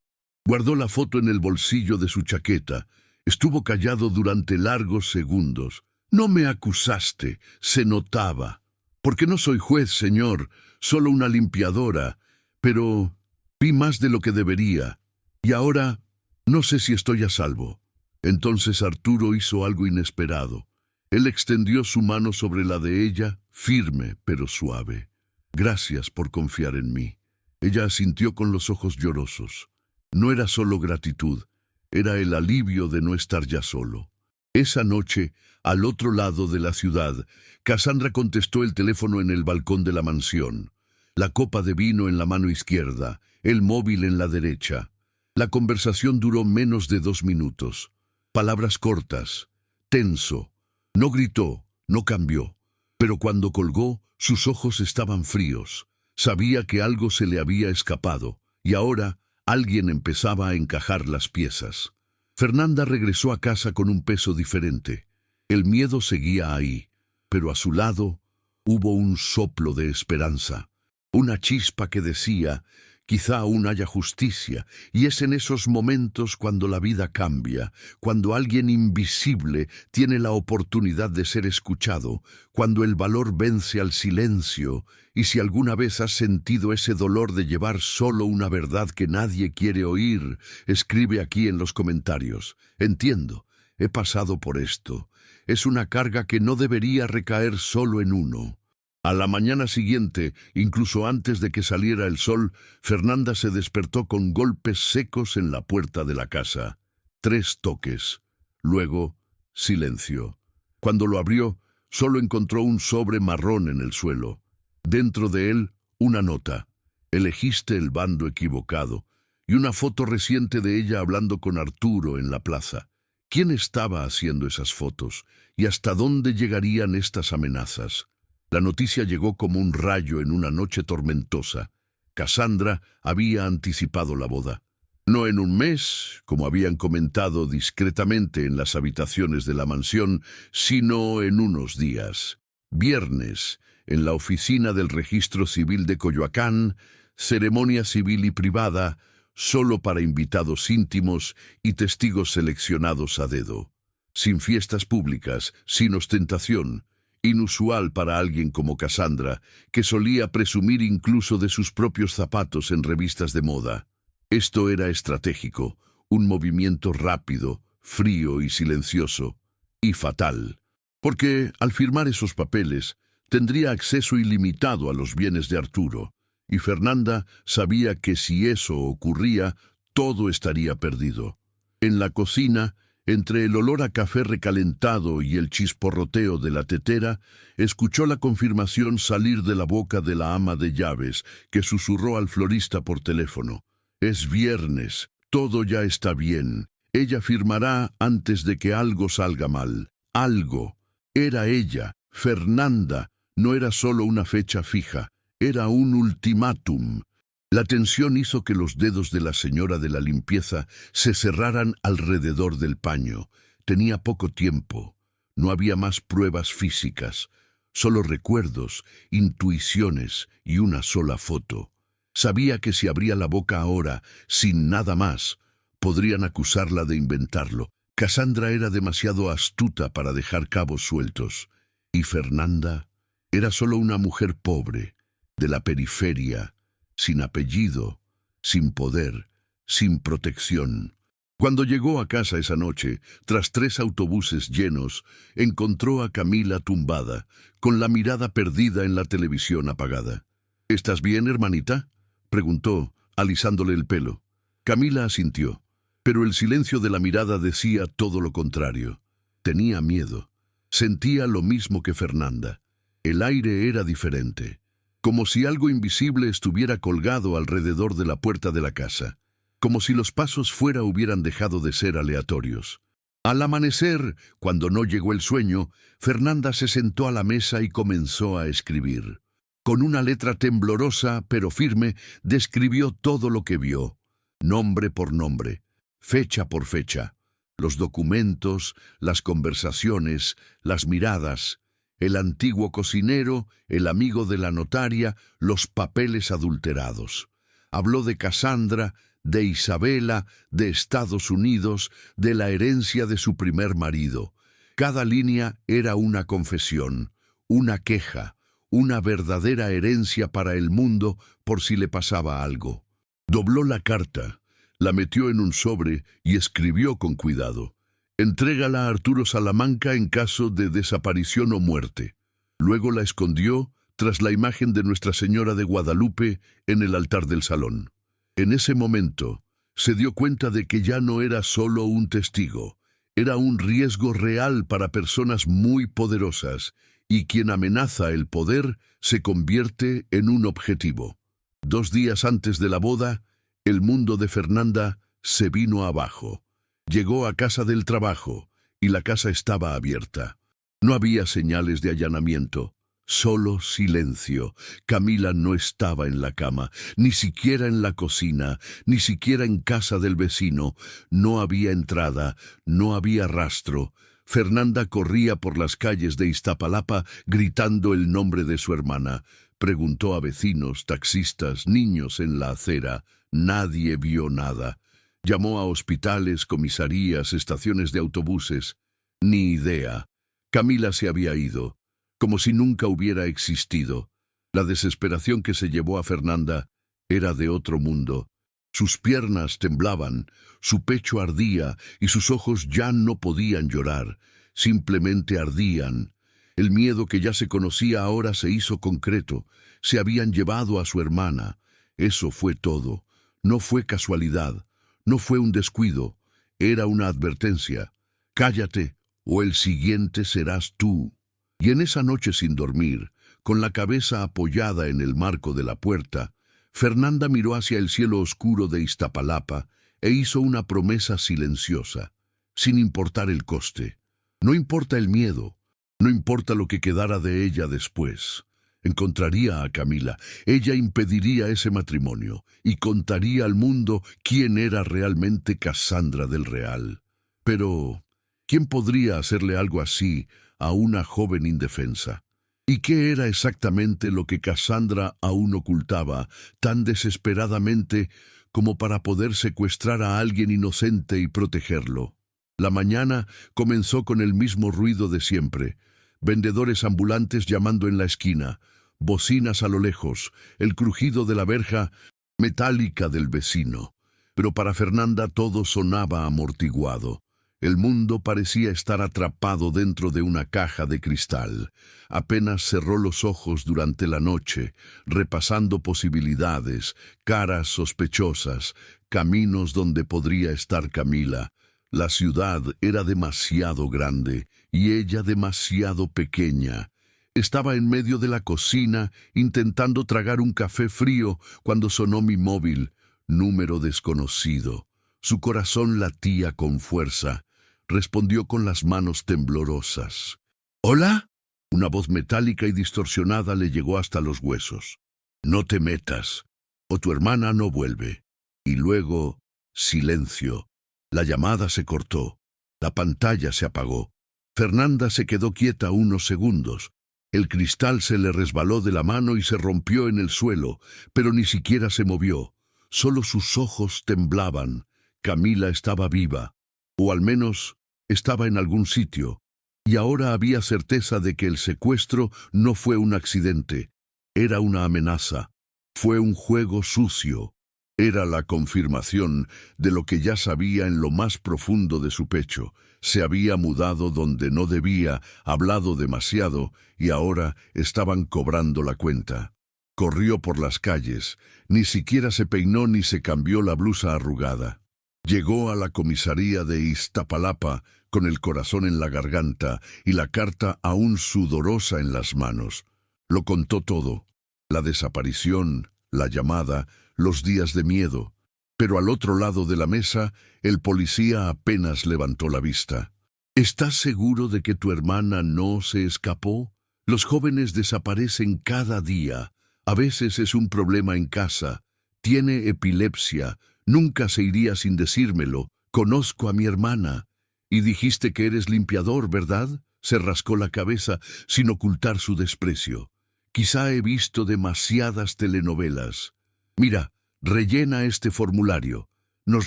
Guardó la foto en el bolsillo de su chaqueta. Estuvo callado durante largos segundos. «No me acusaste», se notaba. «Porque no soy juez, señor, solo una limpiadora. Pero vi más de lo que debería. Y ahora no sé si estoy a salvo». Entonces Arturo hizo algo inesperado. Él extendió su mano sobre la de ella, firme pero suave. «Gracias por confiar en mí». Ella asintió con los ojos llorosos. No era solo gratitud, era el alivio de no estar ya solo. Esa noche, al otro lado de la ciudad, Cassandra contestó el teléfono en el balcón de la mansión. La copa de vino en la mano izquierda, el móvil en la derecha. La conversación duró menos de 2 minutos. Palabras cortas, tenso. No gritó, no cambió, pero cuando colgó, sus ojos estaban fríos. Sabía que algo se le había escapado, y ahora alguien empezaba a encajar las piezas. Fernanda regresó a casa con un peso diferente. El miedo seguía ahí, pero a su lado hubo un soplo de esperanza, una chispa que decía: quizá aún haya justicia, y es en esos momentos cuando la vida cambia, cuando alguien invisible tiene la oportunidad de ser escuchado, cuando el valor vence al silencio. Y si alguna vez has sentido ese dolor de llevar solo una verdad que nadie quiere oír, escribe aquí en los comentarios. Entiendo, he pasado por esto. Es una carga que no debería recaer solo en uno. A la mañana siguiente, incluso antes de que saliera el sol, Fernanda se despertó con golpes secos en la puerta de la casa. 3 toques. Luego, silencio. Cuando lo abrió, solo encontró un sobre marrón en el suelo. Dentro de él, una nota: elegiste el bando equivocado, y una foto reciente de ella hablando con Arturo en la plaza. ¿Quién estaba haciendo esas fotos? ¿Y hasta dónde llegarían estas amenazas? La noticia llegó como un rayo en una noche tormentosa. Cassandra había anticipado la boda. No en un mes, como habían comentado discretamente en las habitaciones de la mansión, sino en unos días. Viernes, en la oficina del Registro Civil de Coyoacán, ceremonia civil y privada, solo para invitados íntimos y testigos seleccionados a dedo. Sin fiestas públicas, sin ostentación. Inusual para alguien como Cassandra, que solía presumir incluso de sus propios zapatos en revistas de moda. Esto era estratégico, un movimiento rápido, frío y silencioso, y fatal, porque al firmar esos papeles tendría acceso ilimitado a los bienes de Arturo, y Fernanda sabía que si eso ocurría, todo estaría perdido. En la cocina, entre el olor a café recalentado y el chisporroteo de la tetera, escuchó la confirmación salir de la boca de la ama de llaves, que susurró al florista por teléfono: es viernes, todo ya está bien. Ella firmará antes de que algo salga mal. Algo. Era ella, Fernanda. No era solo una fecha fija, era un ultimátum. La tensión hizo que los dedos de la señora de la limpieza se cerraran alrededor del paño. Tenía poco tiempo. No había más pruebas físicas, solo recuerdos, intuiciones y una sola foto. Sabía que si abría la boca ahora, sin nada más, podrían acusarla de inventarlo. Cassandra era demasiado astuta para dejar cabos sueltos. Y Fernanda era solo una mujer pobre, de la periferia, sin apellido, sin poder, sin protección. Cuando llegó a casa esa noche, tras 3 autobuses llenos, encontró a Camila tumbada, con la mirada perdida en la televisión apagada. ¿Estás bien, hermanita?, preguntó, alisándole el pelo. Camila asintió, pero el silencio de la mirada decía todo lo contrario. Tenía miedo. Sentía lo mismo que Fernanda. El aire era diferente, como si algo invisible estuviera colgado alrededor de la puerta de la casa, como si los pasos fuera hubieran dejado de ser aleatorios. Al amanecer, cuando no llegó el sueño, Fernanda se sentó a la mesa y comenzó a escribir. Con una letra temblorosa pero firme, describió todo lo que vio, nombre por nombre, fecha por fecha, los documentos, las conversaciones, las miradas, el antiguo cocinero, el amigo de la notaria, los papeles adulterados. Habló de Cassandra, de Isabela, de Estados Unidos, de la herencia de su primer marido. Cada línea era una confesión, una queja, una verdadera herencia para el mundo por si le pasaba algo. Dobló la carta, la metió en un sobre y escribió con cuidado: entrégala a Arturo Salamanca en caso de desaparición o muerte. Luego la escondió tras la imagen de Nuestra Señora de Guadalupe en el altar del salón. En ese momento, se dio cuenta de que ya no era solo un testigo, era un riesgo real para personas muy poderosas, y quien amenaza el poder se convierte en un objetivo. 2 días antes de la boda, el mundo de Fernanda se vino abajo. Llegó a casa del trabajo y la casa estaba abierta. No había señales de allanamiento, solo silencio. Camila no estaba en la cama, ni siquiera en la cocina, ni siquiera en casa del vecino. No había entrada, no había rastro. Fernanda corría por las calles de Iztapalapa gritando el nombre de su hermana. Preguntó a vecinos, taxistas, niños en la acera. Nadie vio nada. Llamó a hospitales, comisarías, estaciones de autobuses. Ni idea. Camila se había ido, como si nunca hubiera existido. La desesperación que se llevó a Fernanda era de otro mundo. Sus piernas temblaban, su pecho ardía y sus ojos ya no podían llorar, simplemente ardían. El miedo que ya se conocía ahora se hizo concreto. Se habían llevado a su hermana. Eso fue todo. No fue casualidad, no fue un descuido, era una advertencia. Cállate, o el siguiente serás tú. Y en esa noche sin dormir, con la cabeza apoyada en el marco de la puerta, Fernanda miró hacia el cielo oscuro de Iztapalapa e hizo una promesa silenciosa, sin importar el coste. No importa el miedo, no importa lo que quedara de ella después. Encontraría a Camila, ella impediría ese matrimonio y contaría al mundo quién era realmente Cassandra del Real. Pero, ¿quién podría hacerle algo así a una joven indefensa? ¿Y qué era exactamente lo que Cassandra aún ocultaba tan desesperadamente como para poder secuestrar a alguien inocente y protegerlo? La mañana comenzó con el mismo ruido de siempre. Vendedores ambulantes llamando en la esquina, bocinas a lo lejos, el crujido de la verja metálica del vecino. Pero para Fernanda todo sonaba amortiguado. El mundo parecía estar atrapado dentro de una caja de cristal. Apenas cerró los ojos durante la noche, repasando posibilidades, caras sospechosas, caminos donde podría estar Camila. La ciudad era demasiado grande y ella demasiado pequeña. Estaba en medio de la cocina intentando tragar un café frío cuando sonó mi móvil. Número desconocido. Su corazón latía con fuerza. Respondió con las manos temblorosas. ¿Hola? Una voz metálica y distorsionada le llegó hasta los huesos. No te metas, o tu hermana no vuelve. Y luego, silencio. La llamada se cortó. La pantalla se apagó. Fernanda se quedó quieta unos segundos. El cristal se le resbaló de la mano y se rompió en el suelo, pero ni siquiera se movió. Solo sus ojos temblaban. Camila estaba viva, o al menos estaba en algún sitio, y ahora había certeza de que el secuestro no fue un accidente, era una amenaza, fue un juego sucio, era la confirmación de lo que ya sabía en lo más profundo de su pecho. Se había mudado donde no debía, hablado demasiado, y ahora estaban cobrando la cuenta. Corrió por las calles, ni siquiera se peinó ni se cambió la blusa arrugada. Llegó a la comisaría de Iztapalapa con el corazón en la garganta y la carta aún sudorosa en las manos. Lo contó todo, la desaparición, la llamada, los días de miedo. Pero al otro lado de la mesa, el policía apenas levantó la vista. ¿Estás seguro de que tu hermana no se escapó? Los jóvenes desaparecen cada día. A veces es un problema en casa. Tiene epilepsia. Nunca se iría sin decírmelo. Conozco a mi hermana. Y dijiste que eres limpiador, ¿verdad? Se rascó la cabeza sin ocultar su desprecio. Quizá he visto demasiadas telenovelas. Mira, rellena este formulario. Nos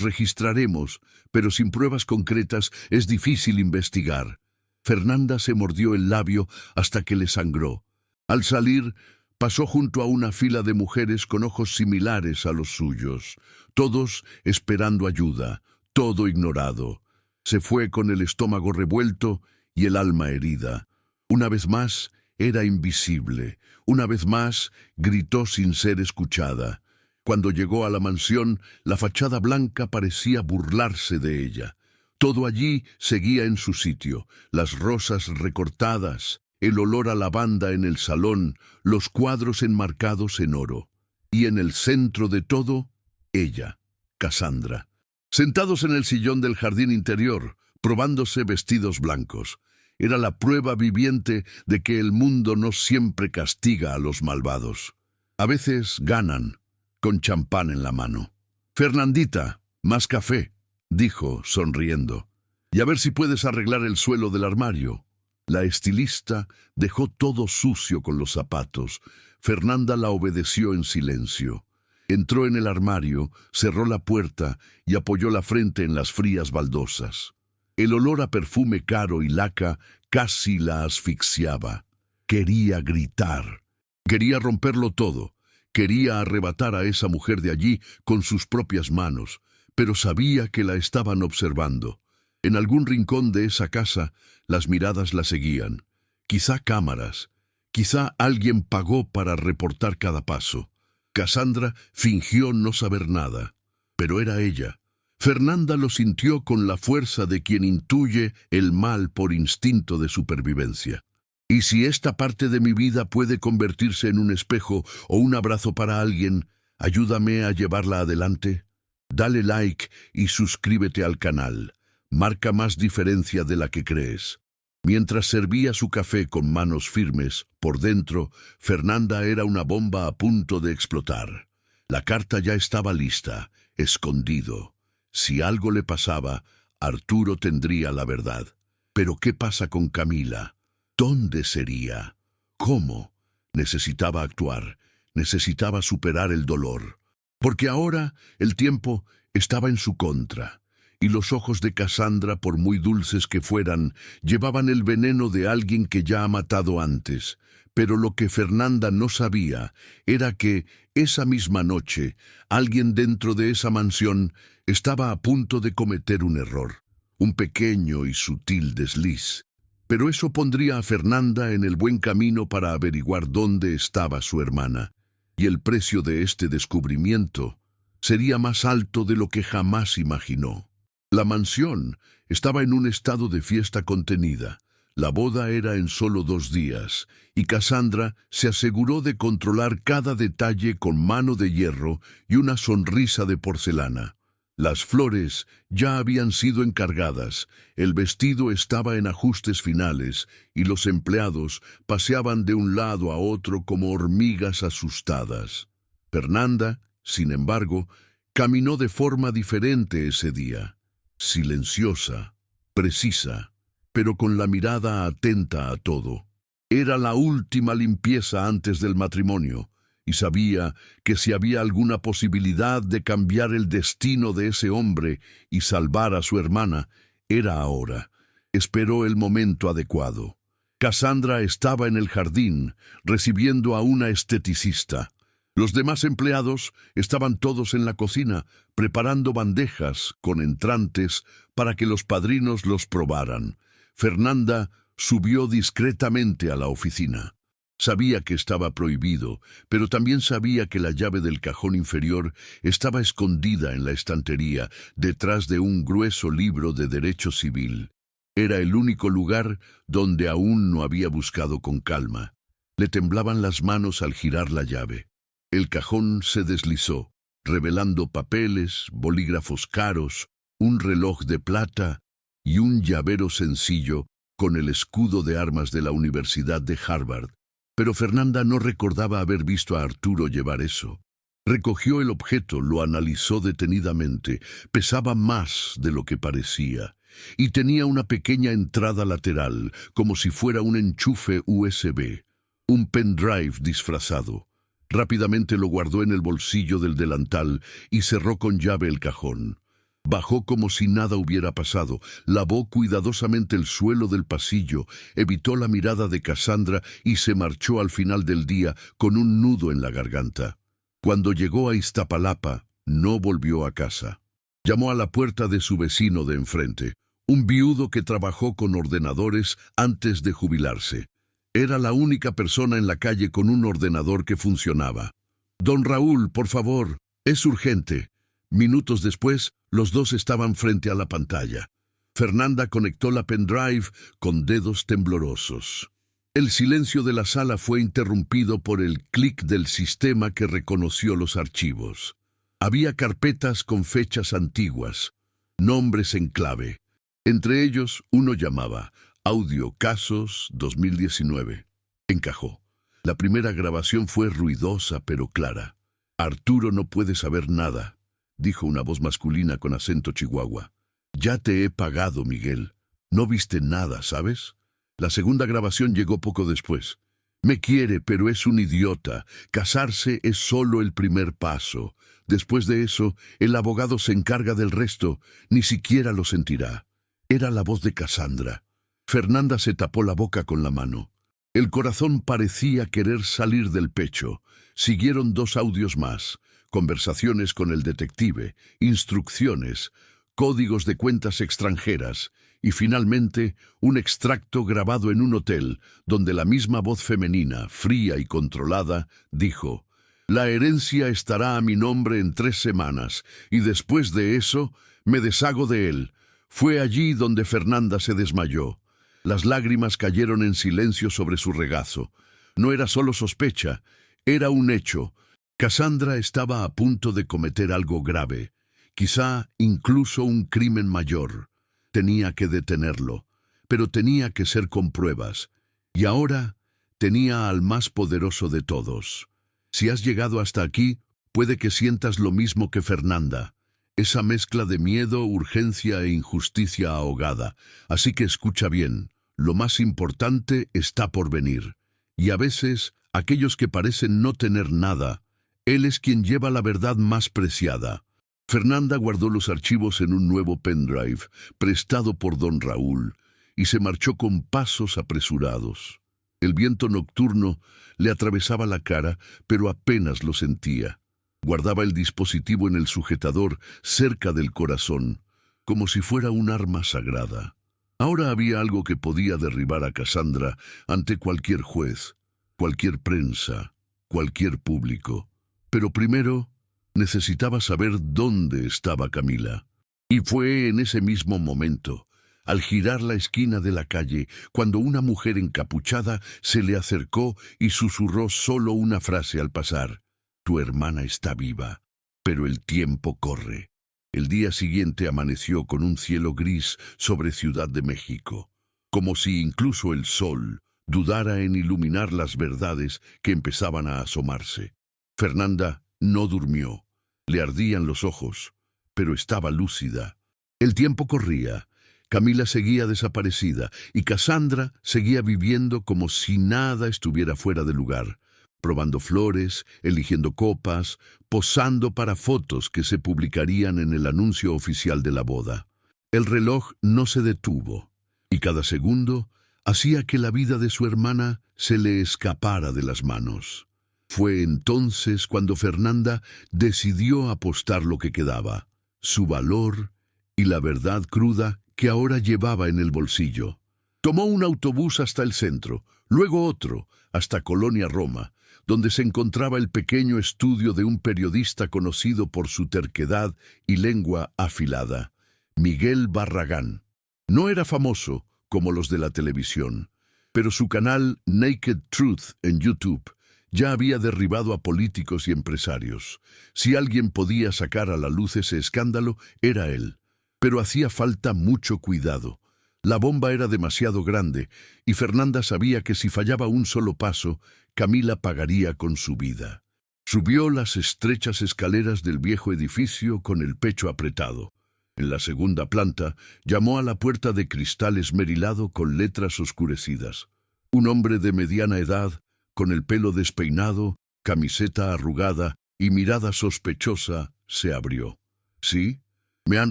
registraremos, pero sin pruebas concretas es difícil investigar. Fernanda se mordió el labio hasta que le sangró. Al salir, pasó junto a una fila de mujeres con ojos similares a los suyos, todos esperando ayuda, todo ignorado. Se fue con el estómago revuelto y el alma herida. Una vez más, era invisible. Una vez más, gritó sin ser escuchada. Cuando llegó a la mansión, la fachada blanca parecía burlarse de ella. Todo allí seguía en su sitio, las rosas recortadas, el olor a lavanda en el salón, los cuadros enmarcados en oro. Y en el centro de todo, ella, Cassandra. Sentados en el sillón del jardín interior, probándose vestidos blancos. Era la prueba viviente de que el mundo no siempre castiga a los malvados. A veces ganan, con champán en la mano. «Fernandita, más café», dijo, sonriendo. Y a ver si puedes arreglar el suelo del armario. La estilista dejó todo sucio con los zapatos. Fernanda la obedeció en silencio. Entró en el armario, cerró la puerta y apoyó la frente en las frías baldosas. El olor a perfume caro y laca casi la asfixiaba. Quería gritar. Quería romperlo todo. Quería arrebatar a esa mujer de allí con sus propias manos, pero sabía que la estaban observando. En algún rincón de esa casa, las miradas la seguían. Quizá cámaras, quizá alguien pagó para reportar cada paso. Cassandra fingió no saber nada, pero era ella. Fernanda lo sintió con la fuerza de quien intuye el mal por instinto de supervivencia. Y si esta parte de mi vida puede convertirse en un espejo o un abrazo para alguien, ayúdame a llevarla adelante. Dale like y suscríbete al canal. Marca más diferencia de la que crees. Mientras servía su café con manos firmes, por dentro, Fernanda era una bomba a punto de explotar. La carta ya estaba lista, escondido. Si algo le pasaba, Arturo tendría la verdad. Pero ¿qué pasa con Camila? ¿Dónde sería? ¿Cómo? Necesitaba actuar, necesitaba superar el dolor. Porque ahora el tiempo estaba en su contra. Y los ojos de Cassandra, por muy dulces que fueran, llevaban el veneno de alguien que ya ha matado antes. Pero lo que Fernanda no sabía era que, esa misma noche, alguien dentro de esa mansión estaba a punto de cometer un error, un pequeño y sutil desliz. Pero eso pondría a Fernanda en el buen camino para averiguar dónde estaba su hermana. Y el precio de este descubrimiento sería más alto de lo que jamás imaginó. La mansión estaba en un estado de fiesta contenida. La boda era en solo 2 días, y Cassandra se aseguró de controlar cada detalle con mano de hierro y una sonrisa de porcelana. Las flores ya habían sido encargadas, el vestido estaba en ajustes finales, y los empleados paseaban de un lado a otro como hormigas asustadas. Fernanda, sin embargo, caminó de forma diferente ese día. Silenciosa, precisa, pero con la mirada atenta a todo. Era la última limpieza antes del matrimonio, y sabía que si había alguna posibilidad de cambiar el destino de ese hombre y salvar a su hermana, era ahora. Esperó el momento adecuado. Cassandra estaba en el jardín, recibiendo a una esteticista. Los demás empleados estaban todos en la cocina, preparando bandejas con entrantes para que los padrinos los probaran. Fernanda subió discretamente a la oficina. Sabía que estaba prohibido, pero también sabía que la llave del cajón inferior estaba escondida en la estantería, detrás de un grueso libro de derecho civil. Era el único lugar donde aún no había buscado con calma. Le temblaban las manos al girar la llave. El cajón se deslizó, revelando papeles, bolígrafos caros, un reloj de plata y un llavero sencillo con el escudo de armas de la Universidad de Harvard. Pero Fernanda no recordaba haber visto a Arturo llevar eso. Recogió el objeto, lo analizó detenidamente. Pesaba más de lo que parecía, y tenía una pequeña entrada lateral, como si fuera un enchufe USB, un pendrive disfrazado. Rápidamente lo guardó en el bolsillo del delantal y cerró con llave el cajón. Bajó como si nada hubiera pasado, lavó cuidadosamente el suelo del pasillo, evitó la mirada de Cassandra y se marchó al final del día con un nudo en la garganta. Cuando llegó a Iztapalapa, no volvió a casa. Llamó a la puerta de su vecino de enfrente, un viudo que trabajó con ordenadores antes de jubilarse. Era la única persona en la calle con un ordenador que funcionaba. «Don Raúl, por favor, es urgente». Minutos después, los dos estaban frente a la pantalla. Fernanda conectó la pendrive con dedos temblorosos. El silencio de la sala fue interrumpido por el clic del sistema que reconoció los archivos. Había carpetas con fechas antiguas, nombres en clave. Entre ellos, uno llamaba Audio Casos 2019. Encajó. La primera grabación fue ruidosa pero clara. «Arturo no puede saber nada», dijo una voz masculina con acento chihuahua. Ya te he pagado, Miguel. No viste nada, ¿sabes? La segunda grabación llegó poco después. Me quiere, pero es un idiota. Casarse es solo el primer paso. Después de eso, el abogado se encarga del resto. Ni siquiera lo sentirá. Era la voz de Cassandra. Fernanda se tapó la boca con la mano. El corazón parecía querer salir del pecho. Siguieron 2 audios más. Conversaciones con el detective, instrucciones, códigos de cuentas extranjeras y finalmente un extracto grabado en un hotel donde la misma voz femenina, fría y controlada, dijo: «La herencia estará a mi nombre en 3 semanas y después de eso me deshago de él». Fue allí donde Fernanda se desmayó. Las lágrimas cayeron en silencio sobre su regazo. No era solo sospecha, era un hecho. Cassandra estaba a punto de cometer algo grave, quizá incluso un crimen mayor. Tenía que detenerlo, pero tenía que ser con pruebas. Y ahora tenía al más poderoso de todos. Si has llegado hasta aquí, puede que sientas lo mismo que Fernanda. Esa mezcla de miedo, urgencia e injusticia ahogada. Así que escucha bien, lo más importante está por venir. Y a veces, aquellos que parecen no tener nada, él es quien lleva la verdad más preciada. Fernanda guardó los archivos en un nuevo pendrive, prestado por don Raúl, y se marchó con pasos apresurados. El viento nocturno le atravesaba la cara, pero apenas lo sentía. Guardaba el dispositivo en el sujetador, cerca del corazón, como si fuera un arma sagrada. Ahora había algo que podía derribar a Cassandra ante cualquier juez, cualquier prensa, cualquier público. Pero primero necesitaba saber dónde estaba Camila. Y fue en ese mismo momento, al girar la esquina de la calle, cuando una mujer encapuchada se le acercó y susurró solo una frase al pasar: «Tu hermana está viva, pero el tiempo corre». El día siguiente amaneció con un cielo gris sobre Ciudad de México, como si incluso el sol dudara en iluminar las verdades que empezaban a asomarse. Fernanda no durmió. Le ardían los ojos, pero estaba lúcida. El tiempo corría. Camila seguía desaparecida y Cassandra seguía viviendo como si nada estuviera fuera de lugar, probando flores, eligiendo copas, posando para fotos que se publicarían en el anuncio oficial de la boda. El reloj no se detuvo, y cada segundo hacía que la vida de su hermana se le escapara de las manos. Fue entonces cuando Fernanda decidió apostar lo que quedaba, su valor y la verdad cruda que ahora llevaba en el bolsillo. Tomó un autobús hasta el centro, luego otro, hasta Colonia Roma, donde se encontraba el pequeño estudio de un periodista conocido por su terquedad y lengua afilada, Miguel Barragán. No era famoso como los de la televisión, pero su canal Naked Truth en YouTube ya había derribado a políticos y empresarios. Si alguien podía sacar a la luz ese escándalo, era él. Pero hacía falta mucho cuidado. La bomba era demasiado grande, y Fernanda sabía que si fallaba un solo paso, Camila pagaría con su vida. Subió las estrechas escaleras del viejo edificio con el pecho apretado. En la segunda planta, llamó a la puerta de cristal esmerilado con letras oscurecidas. Un hombre de mediana edad, con el pelo despeinado, camiseta arrugada y mirada sospechosa, se abrió. «¿Sí? Me han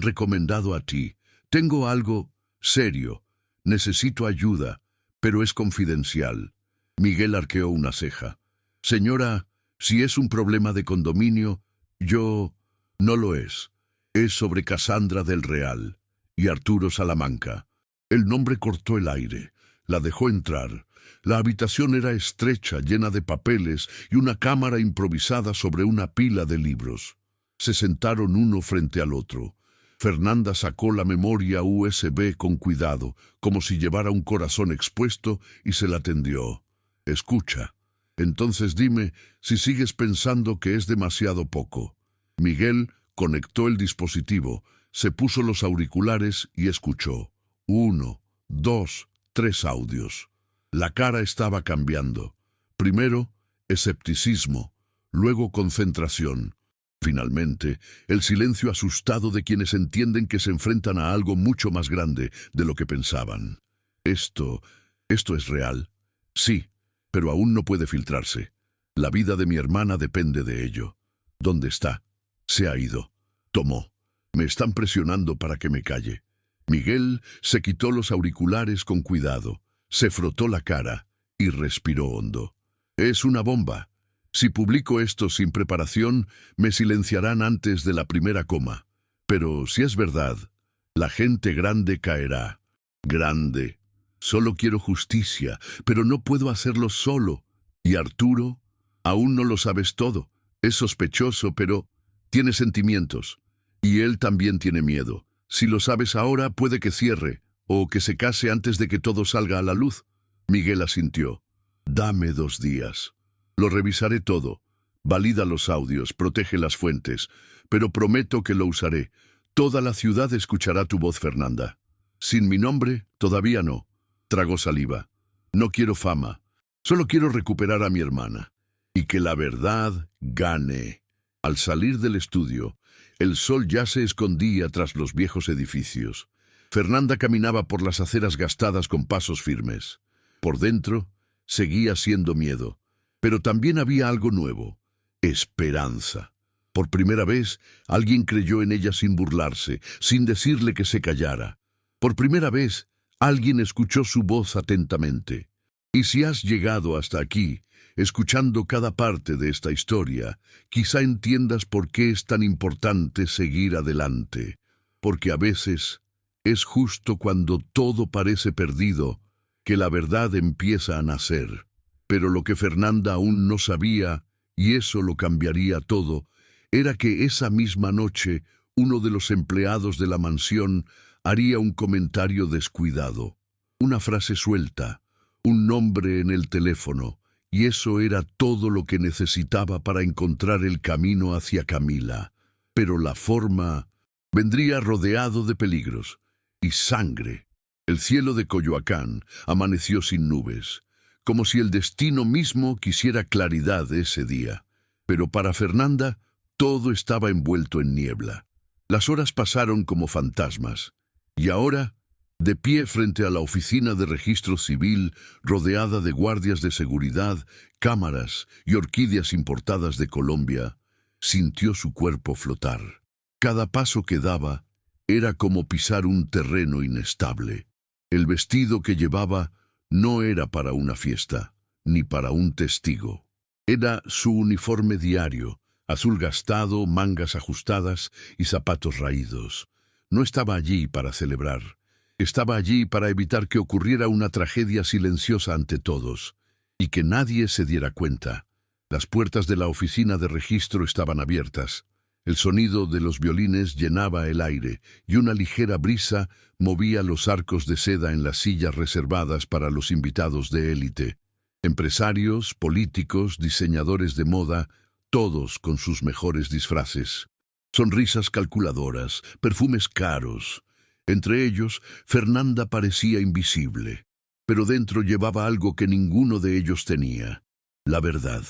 recomendado a ti. Tengo algo serio. Necesito ayuda, pero es confidencial». Miguel arqueó una ceja. «Señora, si es un problema de condominio, yo...». «No lo es. Es sobre Cassandra del Real y Arturo Salamanca». El nombre cortó el aire. La dejó entrar. La habitación era estrecha, llena de papeles y una cámara improvisada sobre una pila de libros. Se sentaron uno frente al otro. Fernanda sacó la memoria USB con cuidado, como si llevara un corazón expuesto, y se la tendió. «Escucha. Entonces dime si sigues pensando que es demasiado poco». Miguel conectó el dispositivo, se puso los auriculares y escuchó. 1, 2, 3 audios. La cara estaba cambiando. Primero, escepticismo, luego concentración. Finalmente, el silencio asustado de quienes entienden que se enfrentan a algo mucho más grande de lo que pensaban. ¿Esto es real? Sí, pero aún no puede filtrarse. La vida de mi hermana depende de ello. ¿Dónde está? Se ha ido. Tomó. Me están presionando para que me calle. Miguel se quitó los auriculares con cuidado, se frotó la cara y respiró hondo. Es una bomba. Si publico esto sin preparación, me silenciarán antes de la primera coma. Pero si es verdad, la gente grande caerá. Grande. Solo quiero justicia, pero no puedo hacerlo solo. ¿Y Arturo? Aún no lo sabes todo. Es sospechoso, pero tiene sentimientos. Y él también tiene miedo. Si lo sabes ahora, puede que cierre, o que se case antes de que todo salga a la luz. Miguel asintió. Dame 2 días. Lo revisaré todo. Valida los audios, protege las fuentes, pero prometo que lo usaré. Toda la ciudad escuchará tu voz, Fernanda. Sin mi nombre, todavía no. Tragó saliva. No quiero fama. Solo quiero recuperar a mi hermana. Y que la verdad gane. Al salir del estudio, el sol ya se escondía tras los viejos edificios. Fernanda caminaba por las aceras gastadas con pasos firmes. Por dentro, seguía siendo miedo. Pero también había algo nuevo. Esperanza. Por primera vez, alguien creyó en ella sin burlarse, sin decirle que se callara. Por primera vez, alguien escuchó su voz atentamente. Y si has llegado hasta aquí, escuchando cada parte de esta historia, quizá entiendas por qué es tan importante seguir adelante. Porque a veces es justo cuando todo parece perdido que la verdad empieza a nacer. Pero lo que Fernanda aún no sabía, y eso lo cambiaría todo, era que esa misma noche uno de los empleados de la mansión haría un comentario descuidado, una frase suelta, un nombre en el teléfono, y eso era todo lo que necesitaba para encontrar el camino hacia Camila. Pero la forma vendría rodeado de peligros y sangre. El cielo de Coyoacán amaneció sin nubes, como si el destino mismo quisiera claridad ese día. Pero para Fernanda, todo estaba envuelto en niebla. Las horas pasaron como fantasmas, y ahora, de pie frente a la oficina de registro civil, rodeada de guardias de seguridad, cámaras y orquídeas importadas de Colombia, sintió su cuerpo flotar. Cada paso que daba era como pisar un terreno inestable. El vestido que llevaba no era para una fiesta, ni para un testigo. Era su uniforme diario, azul gastado, mangas ajustadas y zapatos raídos. No estaba allí para celebrar. Estaba allí para evitar que ocurriera una tragedia silenciosa ante todos, y que nadie se diera cuenta. Las puertas de la oficina de registro estaban abiertas. El sonido de los violines llenaba el aire, y una ligera brisa movía los arcos de seda en las sillas reservadas para los invitados de élite. Empresarios, políticos, diseñadores de moda, todos con sus mejores disfraces. Sonrisas calculadoras, perfumes caros. Entre ellos, Fernanda parecía invisible, pero dentro llevaba algo que ninguno de ellos tenía, la verdad.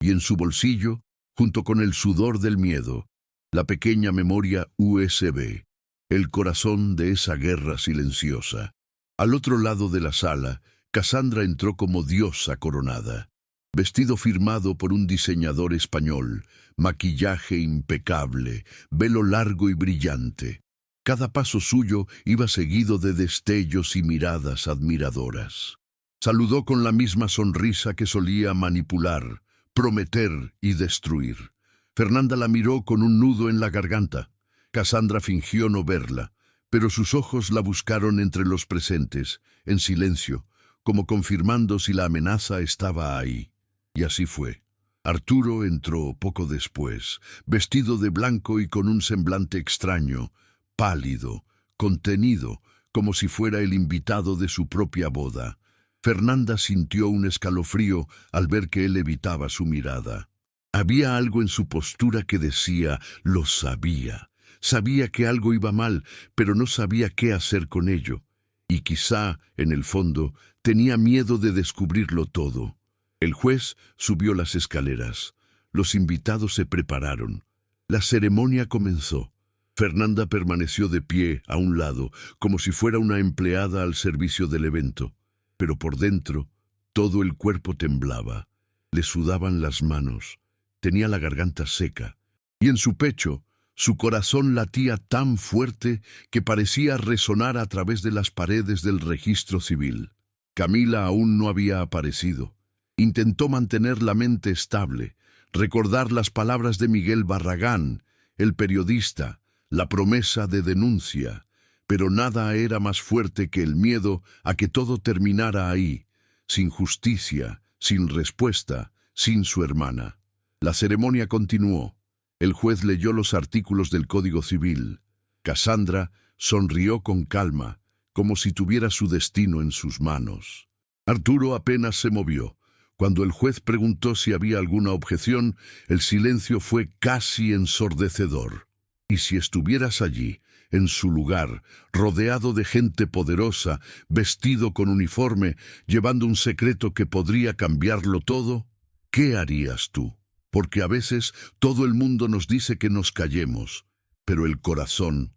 Y en su bolsillo, junto con el sudor del miedo, la pequeña memoria USB, el corazón de esa guerra silenciosa. Al otro lado de la sala, Cassandra entró como diosa coronada. Vestido firmado por un diseñador español, maquillaje impecable, velo largo y brillante. Cada paso suyo iba seguido de destellos y miradas admiradoras. Saludó con la misma sonrisa que solía manipular, prometer y destruir. Fernanda la miró con un nudo en la garganta. Cassandra fingió no verla, pero sus ojos la buscaron entre los presentes, en silencio, como confirmando si la amenaza estaba ahí. Y así fue. Arturo entró poco después, vestido de blanco y con un semblante extraño, pálido, contenido, como si fuera el invitado de su propia boda. Fernanda sintió un escalofrío al ver que él evitaba su mirada. Había algo en su postura que decía, lo sabía. Sabía que algo iba mal, pero no sabía qué hacer con ello. Y quizá, en el fondo, tenía miedo de descubrirlo todo. El juez subió las escaleras. Los invitados se prepararon. La ceremonia comenzó. Fernanda permaneció de pie a un lado, como si fuera una empleada al servicio del evento. Pero por dentro, todo el cuerpo temblaba. Le sudaban las manos. Tenía la garganta seca. Y en su pecho, su corazón latía tan fuerte que parecía resonar a través de las paredes del registro civil. Camila aún no había aparecido. Intentó mantener la mente estable, recordar las palabras de Miguel Barragán, el periodista, la promesa de denuncia, pero nada era más fuerte que el miedo a que todo terminara ahí, sin justicia, sin respuesta, sin su hermana. La ceremonia continuó. El juez leyó los artículos del Código Civil. Cassandra sonrió con calma, como si tuviera su destino en sus manos. Arturo apenas se movió. Cuando el juez preguntó si había alguna objeción, el silencio fue casi ensordecedor. Y si estuvieras allí, en su lugar, rodeado de gente poderosa, vestido con uniforme, llevando un secreto que podría cambiarlo todo, ¿qué harías tú? Porque a veces todo el mundo nos dice que nos callemos, pero el corazón,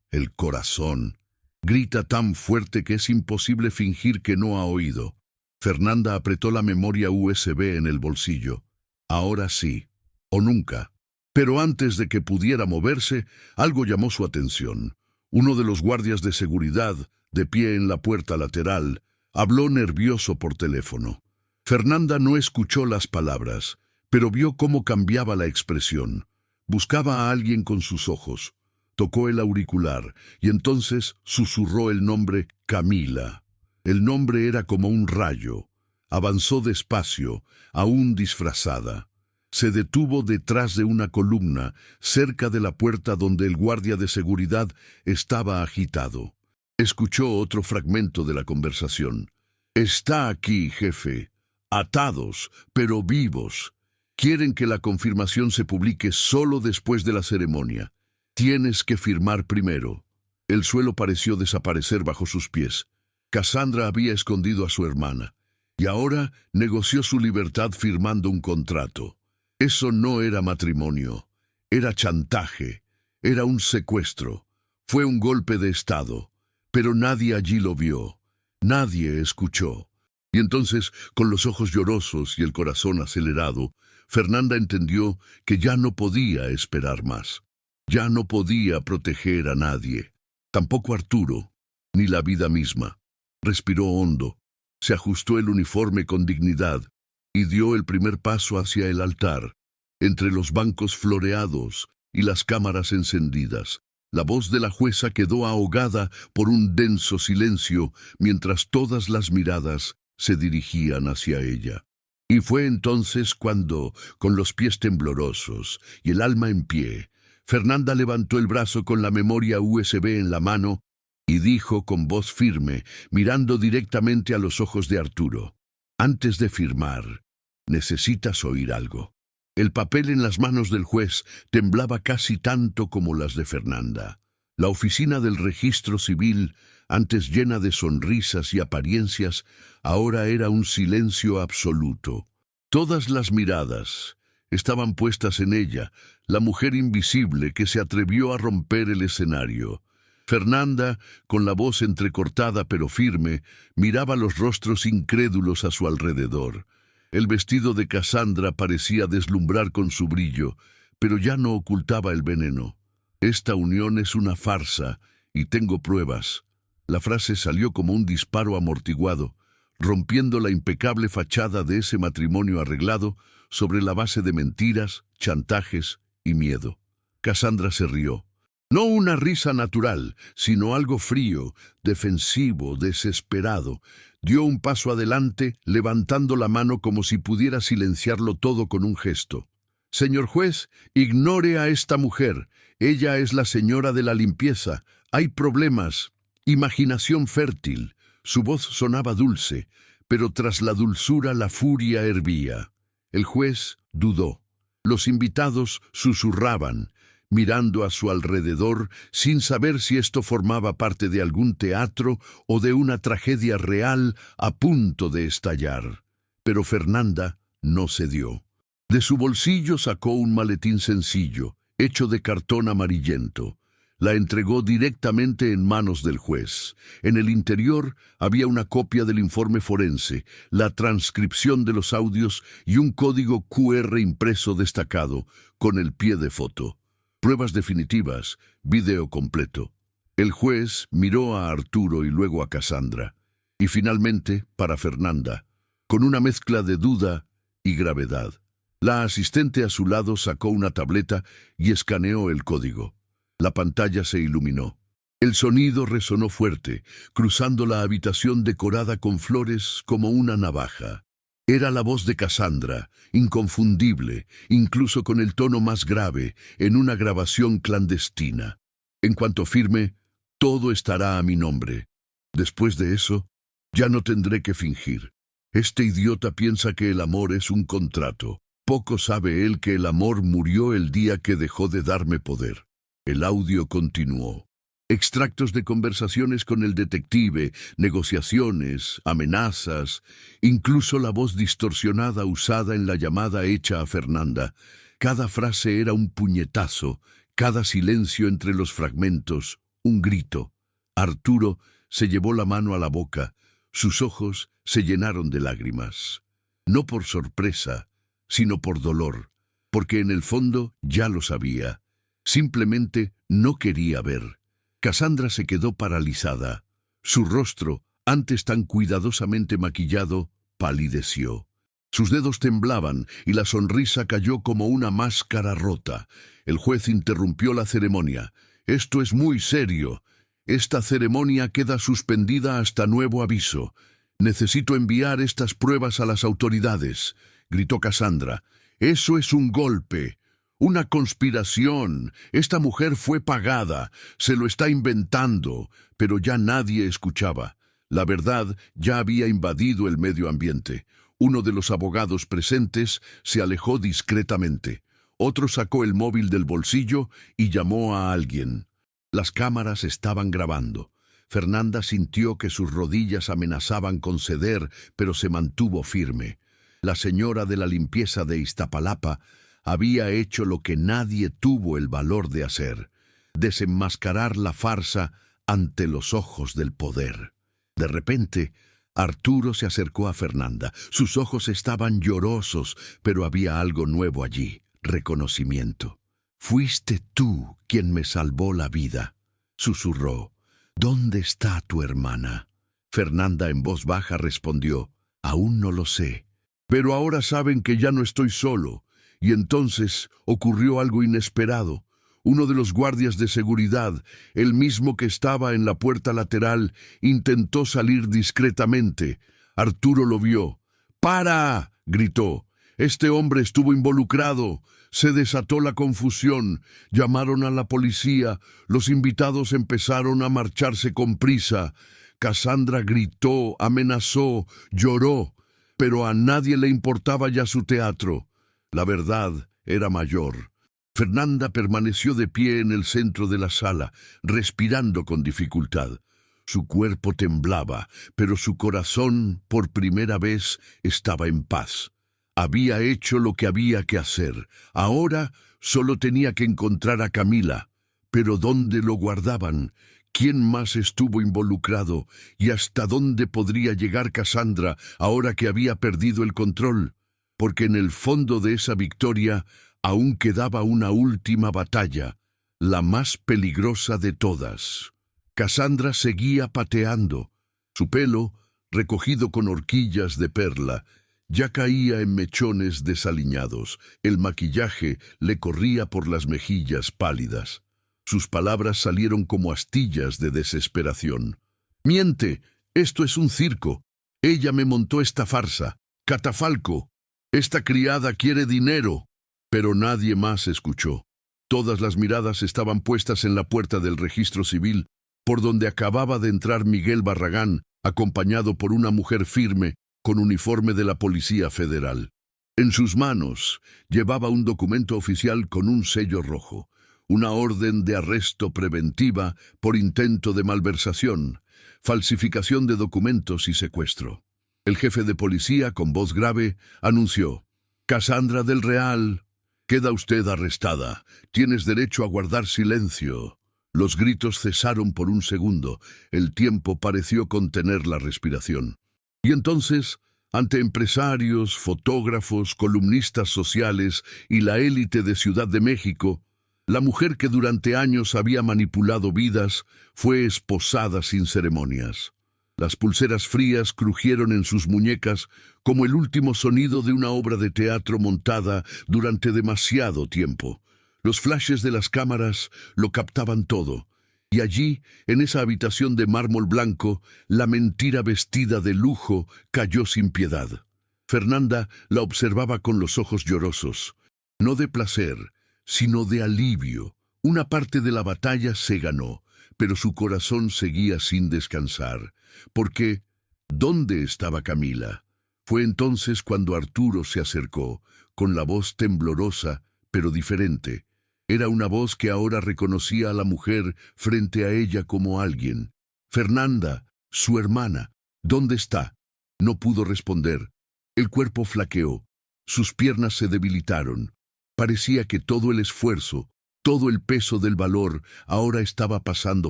el corazón, grita tan fuerte que es imposible fingir que no ha oído. Fernanda apretó la memoria USB en el bolsillo. Ahora sí, o nunca. Pero antes de que pudiera moverse, algo llamó su atención. Uno de los guardias de seguridad, de pie en la puerta lateral, habló nervioso por teléfono. Fernanda no escuchó las palabras, pero vio cómo cambiaba la expresión. Buscaba a alguien con sus ojos. Tocó el auricular y entonces susurró el nombre Camila. El nombre era como un rayo. Avanzó despacio, aún disfrazada. Se detuvo detrás de una columna, cerca de la puerta donde el guardia de seguridad estaba agitado. Escuchó otro fragmento de la conversación. «Está aquí, jefe. Atados, pero vivos. Quieren que la confirmación se publique solo después de la ceremonia. Tienes que firmar primero». El suelo pareció desaparecer bajo sus pies. Cassandra había escondido a su hermana, y ahora negoció su libertad firmando un contrato. Eso no era matrimonio, era chantaje, era un secuestro, fue un golpe de estado, pero nadie allí lo vio, nadie escuchó. Y entonces, con los ojos llorosos y el corazón acelerado, Fernanda entendió que ya no podía esperar más. Ya no podía proteger a nadie, tampoco a Arturo, ni la vida misma. Respiró hondo, se ajustó el uniforme con dignidad y dio el primer paso hacia el altar, entre los bancos floreados y las cámaras encendidas. La voz de la jueza quedó ahogada por un denso silencio mientras todas las miradas se dirigían hacia ella. Y fue entonces cuando, con los pies temblorosos y el alma en pie, Fernanda levantó el brazo con la memoria USB en la mano y dijo con voz firme, mirando directamente a los ojos de Arturo: «Antes de firmar, necesitas oír algo». El papel en las manos del juez temblaba casi tanto como las de Fernanda. La oficina del registro civil, antes llena de sonrisas y apariencias, ahora era un silencio absoluto. Todas las miradas estaban puestas en ella, la mujer invisible que se atrevió a romper el escenario. Fernanda, con la voz entrecortada pero firme, miraba los rostros incrédulos a su alrededor. El vestido de Cassandra parecía deslumbrar con su brillo, pero ya no ocultaba el veneno. «Esta unión es una farsa, y tengo pruebas». La frase salió como un disparo amortiguado, rompiendo la impecable fachada de ese matrimonio arreglado sobre la base de mentiras, chantajes y miedo. Cassandra se rió. No una risa natural, sino algo frío, defensivo, desesperado. Dio un paso adelante, levantando la mano como si pudiera silenciarlo todo con un gesto. «Señor juez, ignore a esta mujer. Ella es la señora de la limpieza. Hay problemas. Imaginación fértil». Su voz sonaba dulce, pero tras la dulzura la furia hervía. El juez dudó. Los invitados susurraban, mirando a su alrededor sin saber si esto formaba parte de algún teatro o de una tragedia real a punto de estallar. Pero Fernanda no cedió. De su bolsillo sacó un maletín sencillo, hecho de cartón amarillento. La entregó directamente en manos del juez. En el interior había una copia del informe forense, la transcripción de los audios y un código QR impreso destacado, con el pie de foto. Pruebas definitivas, video completo. El juez miró a Arturo y luego a Cassandra. Y finalmente, para Fernanda, con una mezcla de duda y gravedad. La asistente a su lado sacó una tableta y escaneó el código. La pantalla se iluminó. El sonido resonó fuerte, cruzando la habitación decorada con flores como una navaja. Era la voz de Cassandra, inconfundible, incluso con el tono más grave, en una grabación clandestina. En cuanto firme, todo estará a mi nombre. Después de eso, ya no tendré que fingir. Este idiota piensa que el amor es un contrato. Poco sabe él que el amor murió el día que dejó de darme poder. El audio continuó. Extractos de conversaciones con el detective, negociaciones, amenazas, incluso la voz distorsionada usada en la llamada hecha a Fernanda. Cada frase era un puñetazo, cada silencio entre los fragmentos, un grito. Arturo se llevó la mano a la boca, sus ojos se llenaron de lágrimas. No por sorpresa, sino por dolor, porque en el fondo ya lo sabía. Simplemente no quería ver. Cassandra se quedó paralizada. Su rostro, antes tan cuidadosamente maquillado, palideció. Sus dedos temblaban y la sonrisa cayó como una máscara rota. El juez interrumpió la ceremonia. «Esto es muy serio. Esta ceremonia queda suspendida hasta nuevo aviso. Necesito enviar estas pruebas a las autoridades», gritó Cassandra. «Eso es un golpe. Una conspiración. Esta mujer fue pagada. Se lo está inventando». Pero ya nadie escuchaba. La verdad ya había invadido el medio ambiente. Uno de los abogados presentes se alejó discretamente. Otro sacó el móvil del bolsillo y llamó a alguien. Las cámaras estaban grabando. Fernanda sintió que sus rodillas amenazaban con ceder, pero se mantuvo firme. La señora de la limpieza de Iztapalapa había hecho lo que nadie tuvo el valor de hacer: desenmascarar la farsa ante los ojos del poder. De repente, Arturo se acercó a Fernanda. Sus ojos estaban llorosos, pero había algo nuevo allí: reconocimiento. «Fuiste tú quien me salvó la vida», susurró. «¿Dónde está tu hermana?» Fernanda en voz baja respondió: «Aún no lo sé. Pero ahora saben que ya no estoy solo». Y entonces ocurrió algo inesperado. Uno de los guardias de seguridad, el mismo que estaba en la puerta lateral, intentó salir discretamente. Arturo lo vio. «¡Para!», gritó. «Este hombre estuvo involucrado». Se desató la confusión. Llamaron a la policía. Los invitados empezaron a marcharse con prisa. Cassandra gritó, amenazó, lloró, pero a nadie le importaba ya su teatro. La verdad era mayor. Fernanda permaneció de pie en el centro de la sala, respirando con dificultad. Su cuerpo temblaba, pero su corazón, por primera vez, estaba en paz. Había hecho lo que había que hacer. Ahora solo tenía que encontrar a Camila. Pero ¿dónde lo guardaban? ¿Quién más estuvo involucrado? ¿Y hasta dónde podría llegar Cassandra ahora que había perdido el control? Porque en el fondo de esa victoria aún quedaba una última batalla, la más peligrosa de todas. Cassandra seguía pateando. Su pelo, recogido con horquillas de perla, ya caía en mechones desaliñados. El maquillaje le corría por las mejillas pálidas. Sus palabras salieron como astillas de desesperación. «Miente, esto es un circo. Ella me montó esta farsa. Catafalco. Esta criada quiere dinero». Pero nadie más escuchó. Todas las miradas estaban puestas en la puerta del registro civil, por donde acababa de entrar Miguel Barragán, acompañado por una mujer firme, con uniforme de la Policía Federal. En sus manos llevaba un documento oficial con un sello rojo, una orden de arresto preventiva por intento de malversación, falsificación de documentos y secuestro. El jefe de policía, con voz grave, anunció: «Cassandra del Real, Queda usted arrestada. Tienes derecho a guardar silencio. Los gritos cesaron por un segundo. El tiempo pareció contener la respiración. Y entonces, ante empresarios, fotógrafos, columnistas sociales y la élite de Ciudad de México, la mujer que durante años había manipulado vidas fue esposada sin ceremonias. Las pulseras frías crujieron en sus muñecas como el último sonido de una obra de teatro montada durante demasiado tiempo. Los flashes de las cámaras lo captaban todo, y allí, en esa habitación de mármol blanco, la mentira vestida de lujo cayó sin piedad. Fernanda la observaba con los ojos llorosos, no de placer, sino de alivio. Una parte de la batalla se ganó, pero su corazón seguía sin descansar, porque ¿dónde estaba Camila? Fue entonces cuando Arturo se acercó, con la voz temblorosa, pero diferente. Era una voz que ahora reconocía a la mujer frente a ella como alguien. Fernanda, su hermana, ¿dónde está? No pudo responder. El cuerpo flaqueó, sus piernas se debilitaron. Parecía que todo el esfuerzo, todo el peso del valor ahora estaba pasando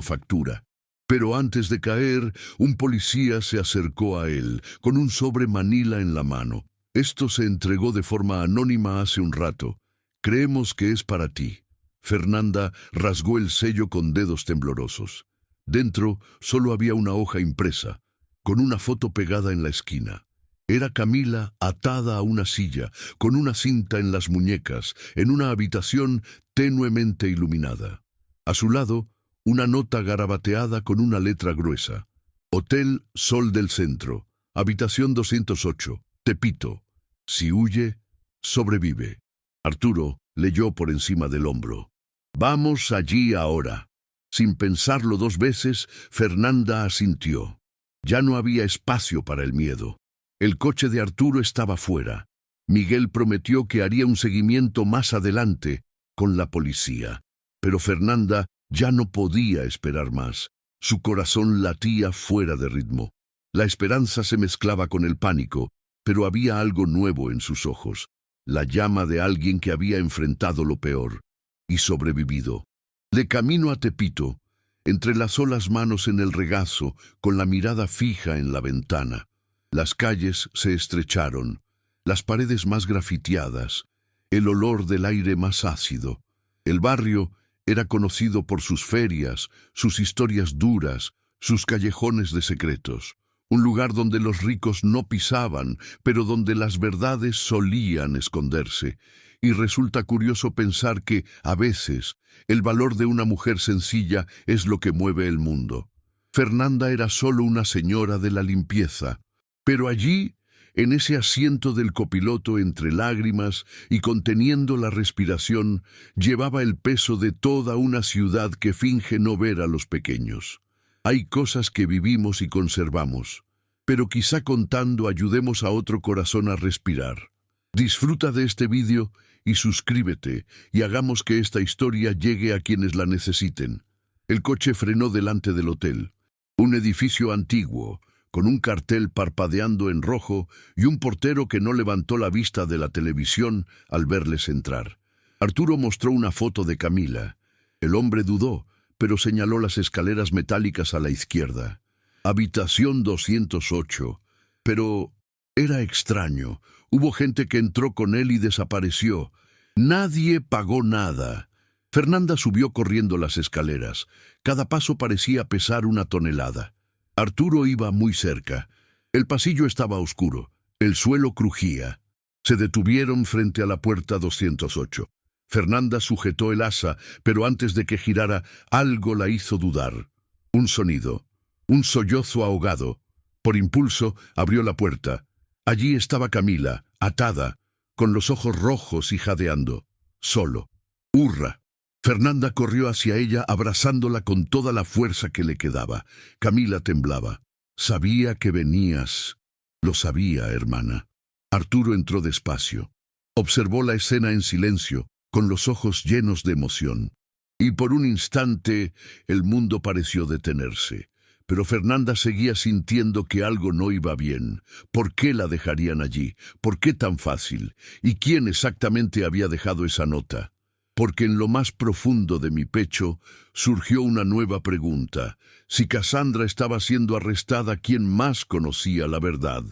factura. Pero antes de caer, un policía se acercó a él, con un sobre manila en la mano. Esto se entregó de forma anónima hace un rato. Creemos que es para ti. Fernanda rasgó el sello con dedos temblorosos. Dentro solo había una hoja impresa, con una foto pegada en la esquina. Era Camila atada a una silla, con una cinta en las muñecas, en una habitación tenuemente iluminada. A su lado, una nota garabateada con una letra gruesa. Hotel Sol del Centro, habitación 208, Tepito. Si huye, sobrevive. Arturo leyó por encima del hombro. Vamos allí ahora. Sin pensarlo dos veces, Fernanda asintió. Ya no había espacio para el miedo. El coche de Arturo estaba fuera. Miguel prometió que haría un seguimiento más adelante con la policía. Pero Fernanda ya no podía esperar más. Su corazón latía fuera de ritmo. La esperanza se mezclaba con el pánico, pero había algo nuevo en sus ojos. La llama de alguien que había enfrentado lo peor y sobrevivido. De camino a Tepito, entrelazó las manos en el regazo, con la mirada fija en la ventana. Las calles se estrecharon, las paredes más grafiteadas, el olor del aire más ácido. El barrio era conocido por sus ferias, sus historias duras, sus callejones de secretos. Un lugar donde los ricos no pisaban, pero donde las verdades solían esconderse. Y resulta curioso pensar que, a veces, el valor de una mujer sencilla es lo que mueve el mundo. Fernanda era solo una señora de la limpieza. Pero allí, en ese asiento del copiloto entre lágrimas y conteniendo la respiración, llevaba el peso de toda una ciudad que finge no ver a los pequeños. Hay cosas que vivimos y conservamos, pero quizá contando ayudemos a otro corazón a respirar. Disfruta de este vídeo y suscríbete y hagamos que esta historia llegue a quienes la necesiten. El coche frenó delante del hotel, un edificio antiguo, con un cartel parpadeando en rojo y un portero que no levantó la vista de la televisión al verles entrar. Arturo mostró una foto de Camila. El hombre dudó, pero señaló las escaleras metálicas a la izquierda. Habitación 208. Pero era extraño. Hubo gente que entró con él y desapareció. Nadie pagó nada. Fernanda subió corriendo las escaleras. Cada paso parecía pesar una tonelada. Arturo iba muy cerca. El pasillo estaba oscuro. El suelo crujía. Se detuvieron frente a la puerta 208. Fernanda sujetó el asa, pero antes de que girara, algo la hizo dudar. Un sonido. Un sollozo ahogado. Por impulso, abrió la puerta. Allí estaba Camila, atada, con los ojos rojos y jadeando. Solo. ¡Hurra! Fernanda corrió hacia ella, abrazándola con toda la fuerza que le quedaba. Camila temblaba. Sabía que venías. Lo sabía, hermana. Arturo entró despacio. Observó la escena en silencio, con los ojos llenos de emoción. Y por un instante, el mundo pareció detenerse. Pero Fernanda seguía sintiendo que algo no iba bien. ¿Por qué la dejarían allí? ¿Por qué tan fácil? ¿Y quién exactamente había dejado esa nota? Porque en lo más profundo de mi pecho surgió una nueva pregunta. Si Cassandra estaba siendo arrestada, ¿quién más conocía la verdad?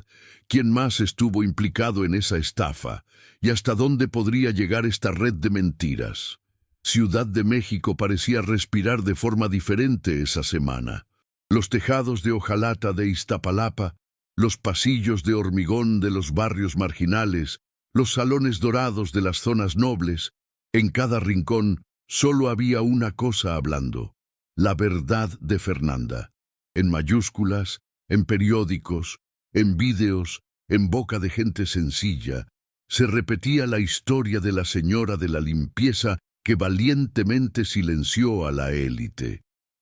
¿Quién más estuvo implicado en esa estafa? ¿Y hasta dónde podría llegar esta red de mentiras? Ciudad de México parecía respirar de forma diferente esa semana. Los tejados de hojalata de Iztapalapa, los pasillos de hormigón de los barrios marginales, los salones dorados de las zonas nobles, en cada rincón solo había una cosa hablando: la verdad de Fernanda. En mayúsculas, en periódicos, en vídeos, en boca de gente sencilla, se repetía la historia de la señora de la limpieza que valientemente silenció a la élite.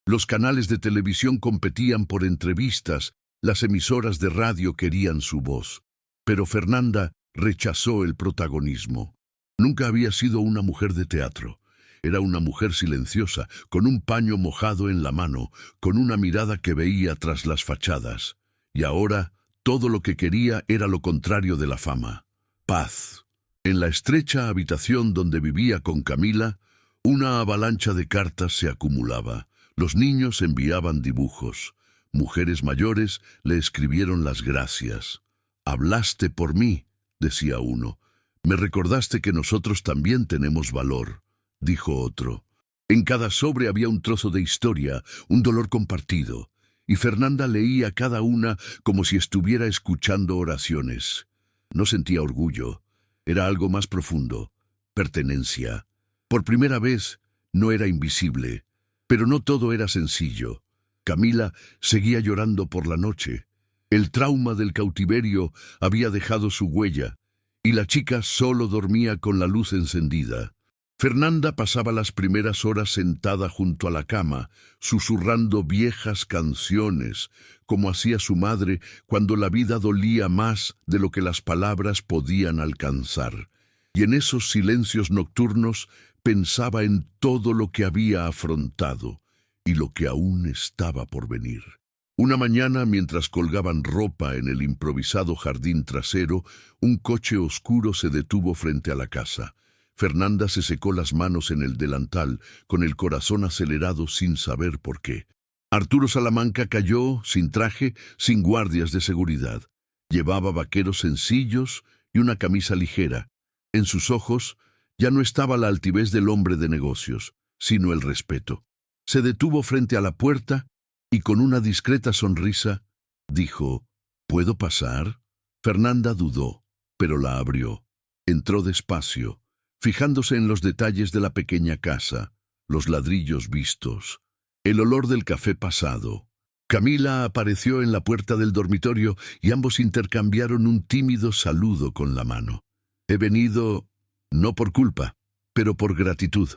Los canales de televisión competían por entrevistas, las emisoras de radio querían su voz. Pero Fernanda rechazó el protagonismo. Nunca había sido una mujer de teatro. Era una mujer silenciosa, con un paño mojado en la mano, con una mirada que veía tras las fachadas. Y ahora, todo lo que quería era lo contrario de la fama: paz. En la estrecha habitación donde vivía con Camila, una avalancha de cartas se acumulaba. Los niños enviaban dibujos. Mujeres mayores le escribieron las gracias. «Hablaste por mí», decía uno. «Me recordaste que nosotros también tenemos valor», dijo otro. En cada sobre había un trozo de historia, un dolor compartido, y Fernanda leía cada una como si estuviera escuchando oraciones. No sentía orgullo, era algo más profundo: pertenencia. Por primera vez no era invisible, pero no todo era sencillo. Camila seguía llorando por la noche. El trauma del cautiverio había dejado su huella, y la chica solo dormía con la luz encendida. Fernanda pasaba las primeras horas sentada junto a la cama, susurrando viejas canciones, como hacía su madre cuando la vida dolía más de lo que las palabras podían alcanzar. Y en esos silencios nocturnos pensaba en todo lo que había afrontado y lo que aún estaba por venir. Una mañana, mientras colgaban ropa en el improvisado jardín trasero, un coche oscuro se detuvo frente a la casa. Fernanda se secó las manos en el delantal, con el corazón acelerado sin saber por qué. Arturo Salamanca cayó, sin traje, sin guardias de seguridad. Llevaba vaqueros sencillos y una camisa ligera. En sus ojos ya no estaba la altivez del hombre de negocios, sino el respeto. Se detuvo frente a la puerta y con una discreta sonrisa dijo: «¿Puedo pasar?». Fernanda dudó, pero la abrió. Entró despacio, fijándose en los detalles de la pequeña casa, los ladrillos vistos, el olor del café pasado. Camila apareció en la puerta del dormitorio y ambos intercambiaron un tímido saludo con la mano. «He venido, no por culpa, pero por gratitud».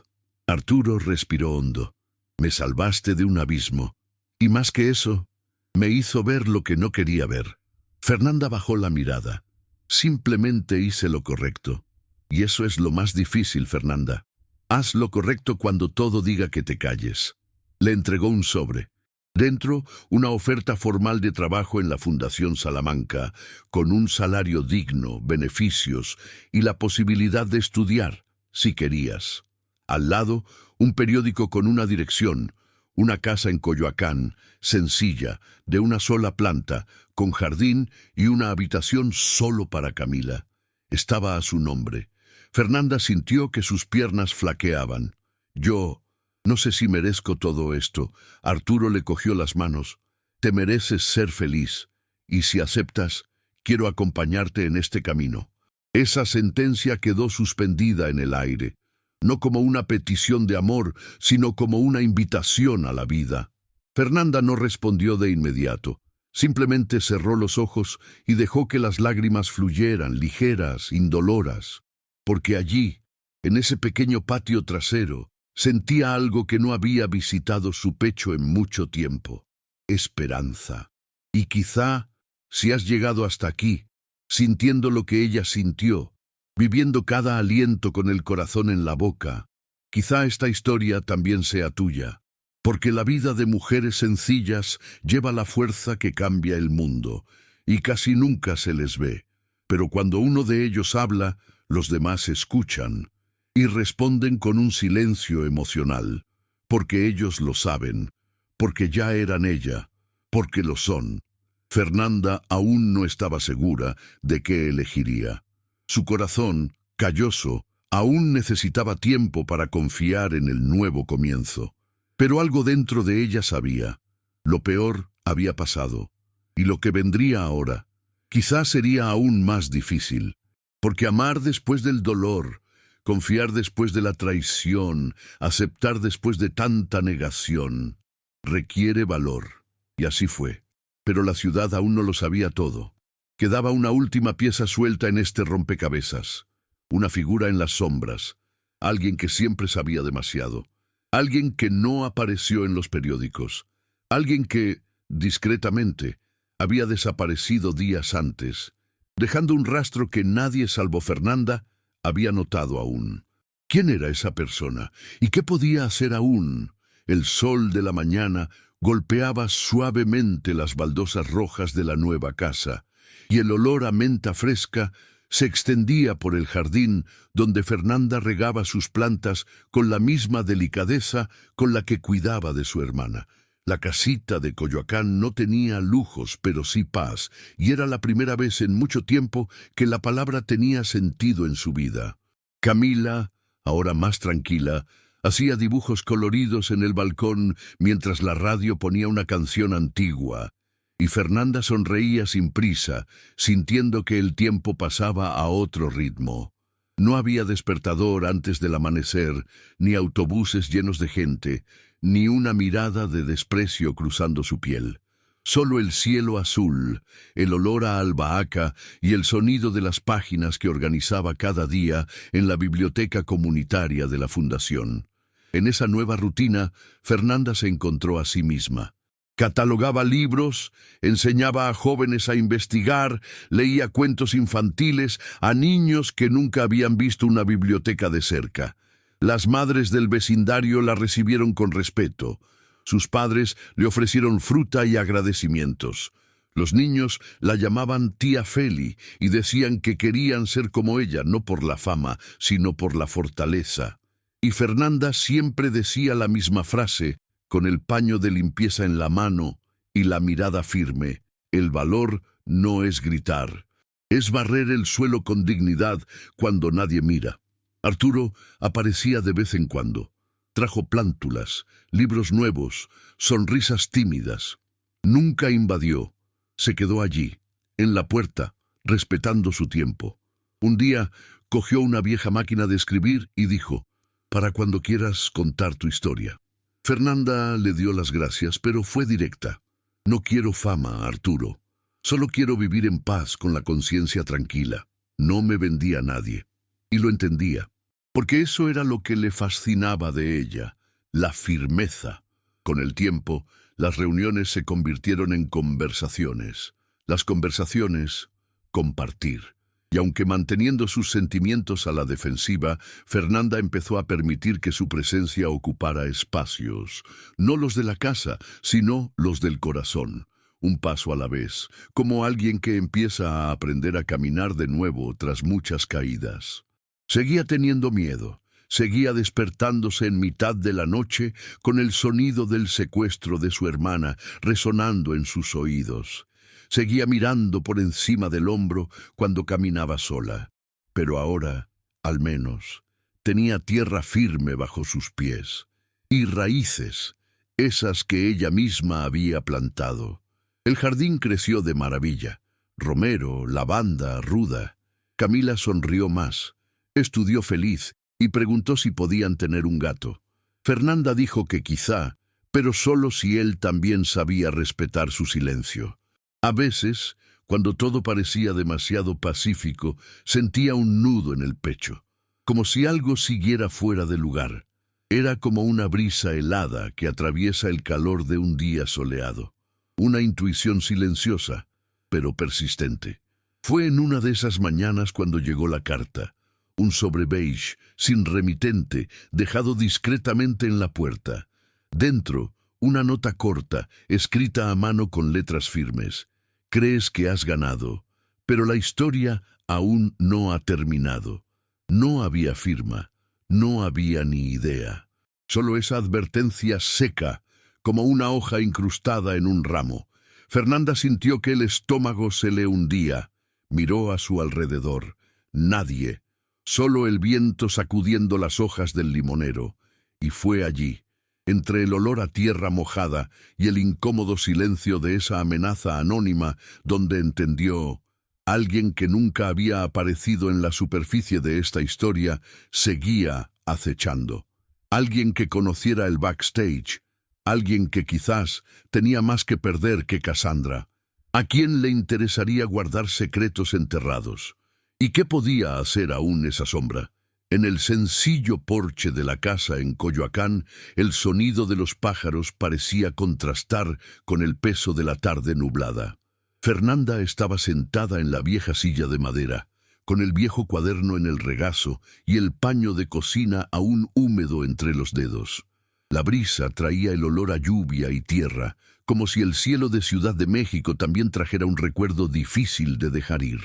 Arturo respiró hondo. «Me salvaste de un abismo. Y más que eso, me hizo ver lo que no quería ver». Fernanda bajó la mirada. «Simplemente hice lo correcto. Y eso es lo más difícil, Fernanda. Haz lo correcto cuando todo diga que te calles». Le entregó un sobre. Dentro, una oferta formal de trabajo en la Fundación Salamanca, con un salario digno, beneficios y la posibilidad de estudiar, si querías. Al lado, un periódico con una dirección: una casa en Coyoacán, sencilla, de una sola planta, con jardín y una habitación solo para Camila. Estaba a su nombre. Fernanda sintió que sus piernas flaqueaban. «Yo no sé si merezco todo esto». Arturo le cogió las manos. «Te mereces ser feliz, y si aceptas, quiero acompañarte en este camino». Esa sentencia quedó suspendida en el aire, no como una petición de amor, sino como una invitación a la vida. Fernanda no respondió de inmediato. Simplemente cerró los ojos y dejó que las lágrimas fluyeran, ligeras, indoloras. Porque allí, en ese pequeño patio trasero, sentía algo que no había visitado su pecho en mucho tiempo: esperanza. Y quizá, si has llegado hasta aquí, sintiendo lo que ella sintió, viviendo cada aliento con el corazón en la boca, quizá esta historia también sea tuya. Porque la vida de mujeres sencillas lleva la fuerza que cambia el mundo, y casi nunca se les ve. Pero cuando uno de ellos habla, los demás escuchan, y responden con un silencio emocional, porque ellos lo saben, porque ya eran ella, porque lo son. Fernanda aún no estaba segura de qué elegiría. Su corazón, calloso, aún necesitaba tiempo para confiar en el nuevo comienzo. Pero algo dentro de ella sabía. Lo peor había pasado, y lo que vendría ahora, quizás sería aún más difícil, porque amar después del dolor, confiar después de la traición, aceptar después de tanta negación, requiere valor. Y así fue. Pero la ciudad aún no lo sabía todo. Quedaba una última pieza suelta en este rompecabezas. Una figura en las sombras. Alguien que siempre sabía demasiado. Alguien que no apareció en los periódicos. Alguien que, discretamente, había desaparecido días antes, dejando un rastro que nadie salvo Fernanda había notado aún. ¿Quién era esa persona? ¿Y qué podía hacer aún? El sol de la mañana golpeaba suavemente las baldosas rojas de la nueva casa, y el olor a menta fresca se extendía por el jardín donde Fernanda regaba sus plantas con la misma delicadeza con la que cuidaba de su hermana. La casita de Coyoacán no tenía lujos, pero sí paz, y era la primera vez en mucho tiempo que la palabra tenía sentido en su vida. Camila, ahora más tranquila, hacía dibujos coloridos en el balcón mientras la radio ponía una canción antigua, y Fernanda sonreía sin prisa, sintiendo que el tiempo pasaba a otro ritmo. No había despertador antes del amanecer, ni autobuses llenos de gente, ni una mirada de desprecio cruzando su piel. Solo el cielo azul, el olor a albahaca y el sonido de las páginas que organizaba cada día en la biblioteca comunitaria de la fundación. En esa nueva rutina, Fernanda se encontró a sí misma. Catalogaba libros, enseñaba a jóvenes a investigar, leía cuentos infantiles a niños que nunca habían visto una biblioteca de cerca. Las madres del vecindario la recibieron con respeto. Sus padres le ofrecieron fruta y agradecimientos. Los niños la llamaban tía Feli y decían que querían ser como ella, no por la fama, sino por la fortaleza. Y Fernanda siempre decía la misma frase, con el paño de limpieza en la mano y la mirada firme: el valor no es gritar, es barrer el suelo con dignidad cuando nadie mira. Arturo aparecía de vez en cuando. Trajo plántulas, libros nuevos, sonrisas tímidas. Nunca invadió. Se quedó allí, en la puerta, respetando su tiempo. Un día cogió una vieja máquina de escribir y dijo: «Para cuando quieras contar tu historia». Fernanda le dio las gracias, pero fue directa. «No quiero fama, Arturo. Solo quiero vivir en paz con la conciencia tranquila». No me vendía a nadie. Y lo entendía, porque eso era lo que le fascinaba de ella, la firmeza. Con el tiempo, las reuniones se convirtieron en conversaciones. Las conversaciones, compartir. Y aunque manteniendo sus sentimientos a la defensiva, Fernanda empezó a permitir que su presencia ocupara espacios, no los de la casa, sino los del corazón. Un paso a la vez, como alguien que empieza a aprender a caminar de nuevo tras muchas caídas. Seguía teniendo miedo, seguía despertándose en mitad de la noche con el sonido del secuestro de su hermana resonando en sus oídos. Seguía mirando por encima del hombro cuando caminaba sola, pero ahora, al menos, tenía tierra firme bajo sus pies, y raíces, esas que ella misma había plantado. El jardín creció de maravilla. Romero, lavanda, ruda. Camila sonrió más, estudió feliz y preguntó si podían tener un gato. Fernanda dijo que quizá, pero solo si él también sabía respetar su silencio. A veces, cuando todo parecía demasiado pacífico, sentía un nudo en el pecho, como si algo siguiera fuera de lugar. Era como una brisa helada que atraviesa el calor de un día soleado. Una intuición silenciosa, pero persistente. Fue en una de esas mañanas cuando llegó la carta. Un sobre beige, sin remitente, dejado discretamente en la puerta. Dentro, una nota corta, escrita a mano con letras firmes. Crees que has ganado, pero la historia aún no ha terminado. No había firma, no había ni idea. Solo esa advertencia seca, como una hoja incrustada en un ramo. Fernanda sintió que el estómago se le hundía. Miró a su alrededor. Nadie. Solo el viento sacudiendo las hojas del limonero. Y fue allí, entre el olor a tierra mojada y el incómodo silencio de esa amenaza anónima, donde entendió: alguien que nunca había aparecido en la superficie de esta historia seguía acechando. Alguien que conociera el backstage. Alguien que quizás tenía más que perder que Cassandra. ¿A quién le interesaría guardar secretos enterrados? ¿Y qué podía hacer aún esa sombra? En el sencillo porche de la casa en Coyoacán, el sonido de los pájaros parecía contrastar con el peso de la tarde nublada. Fernanda estaba sentada en la vieja silla de madera, con el viejo cuaderno en el regazo y el paño de cocina aún húmedo entre los dedos. La brisa traía el olor a lluvia y tierra, como si el cielo de Ciudad de México también trajera un recuerdo difícil de dejar ir.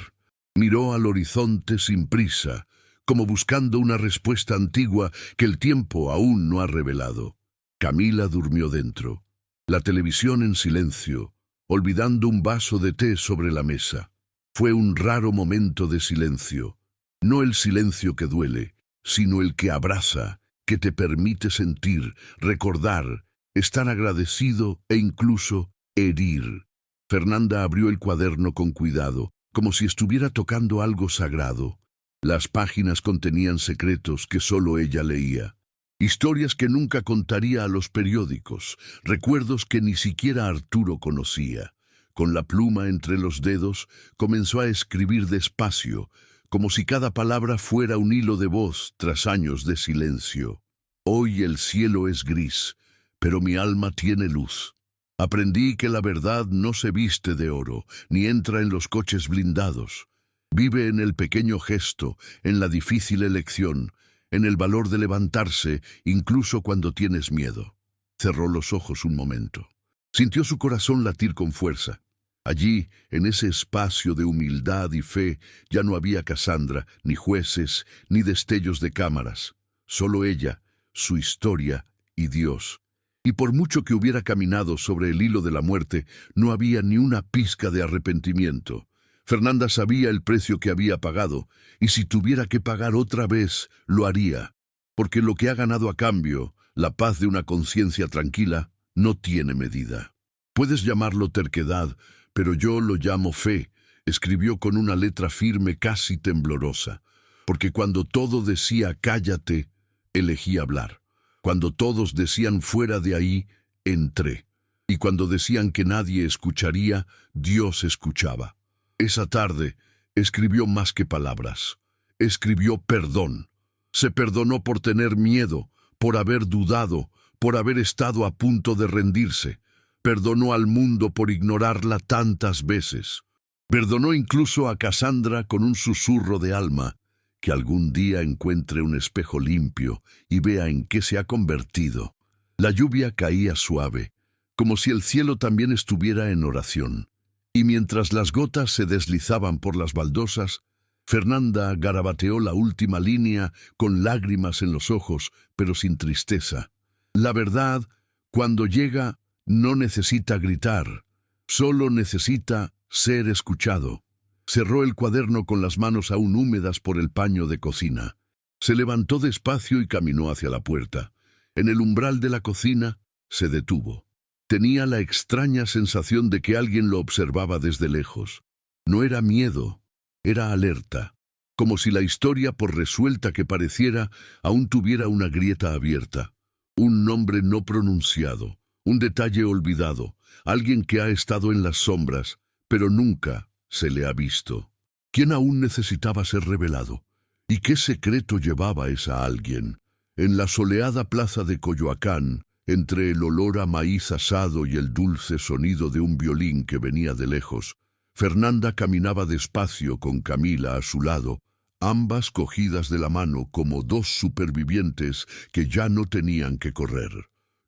Miró al horizonte sin prisa, como buscando una respuesta antigua que el tiempo aún no ha revelado. Camila durmió dentro, la televisión en silencio, olvidando un vaso de té sobre la mesa. Fue un raro momento de silencio, no el silencio que duele, sino el que abraza, que te permite sentir, recordar, estar agradecido e incluso herir. Fernanda abrió el cuaderno con cuidado, como si estuviera tocando algo sagrado. Las páginas contenían secretos que solo ella leía. Historias que nunca contaría a los periódicos, recuerdos que ni siquiera Arturo conocía. Con la pluma entre los dedos, comenzó a escribir despacio, como si cada palabra fuera un hilo de voz tras años de silencio. Hoy el cielo es gris, pero mi alma tiene luz. Aprendí que la verdad no se viste de oro, ni entra en los coches blindados. Vive en el pequeño gesto, en la difícil elección, en el valor de levantarse, incluso cuando tienes miedo. Cerró los ojos un momento. Sintió su corazón latir con fuerza. Allí, en ese espacio de humildad y fe, ya no había Cassandra, ni jueces, ni destellos de cámaras. Solo ella, su historia y Dios. Y por mucho que hubiera caminado sobre el hilo de la muerte, no había ni una pizca de arrepentimiento. Fernanda sabía el precio que había pagado, y si tuviera que pagar otra vez, lo haría. Porque lo que ha ganado a cambio, la paz de una conciencia tranquila, no tiene medida. Puedes llamarlo terquedad, pero yo lo llamo fe, escribió con una letra firme casi temblorosa. Porque cuando todo decía cállate, elegí hablar. Cuando todos decían fuera de ahí, entré. Y cuando decían que nadie escucharía, Dios escuchaba. Esa tarde escribió más que palabras. Escribió perdón. Se perdonó por tener miedo, por haber dudado, por haber estado a punto de rendirse. Perdonó al mundo por ignorarla tantas veces. Perdonó incluso a Cassandra con un susurro de alma. Que algún día encuentre un espejo limpio y vea en qué se ha convertido. La lluvia caía suave, como si el cielo también estuviera en oración. Y mientras las gotas se deslizaban por las baldosas, Fernanda garabateó la última línea con lágrimas en los ojos, pero sin tristeza. La verdad, cuando llega, no necesita gritar, solo necesita ser escuchado. Cerró el cuaderno con las manos aún húmedas por el paño de cocina. Se levantó despacio y caminó hacia la puerta. En el umbral de la cocina, se detuvo. Tenía la extraña sensación de que alguien lo observaba desde lejos. No era miedo, era alerta. Como si la historia, por resuelta que pareciera, aún tuviera una grieta abierta. Un nombre no pronunciado, un detalle olvidado, alguien que ha estado en las sombras, pero nunca se le ha visto. ¿Quién aún necesitaba ser revelado? ¿Y qué secreto llevaba esa alguien? En la soleada plaza de Coyoacán, entre el olor a maíz asado y el dulce sonido de un violín que venía de lejos, Fernanda caminaba despacio con Camila a su lado, ambas cogidas de la mano como dos supervivientes que ya no tenían que correr.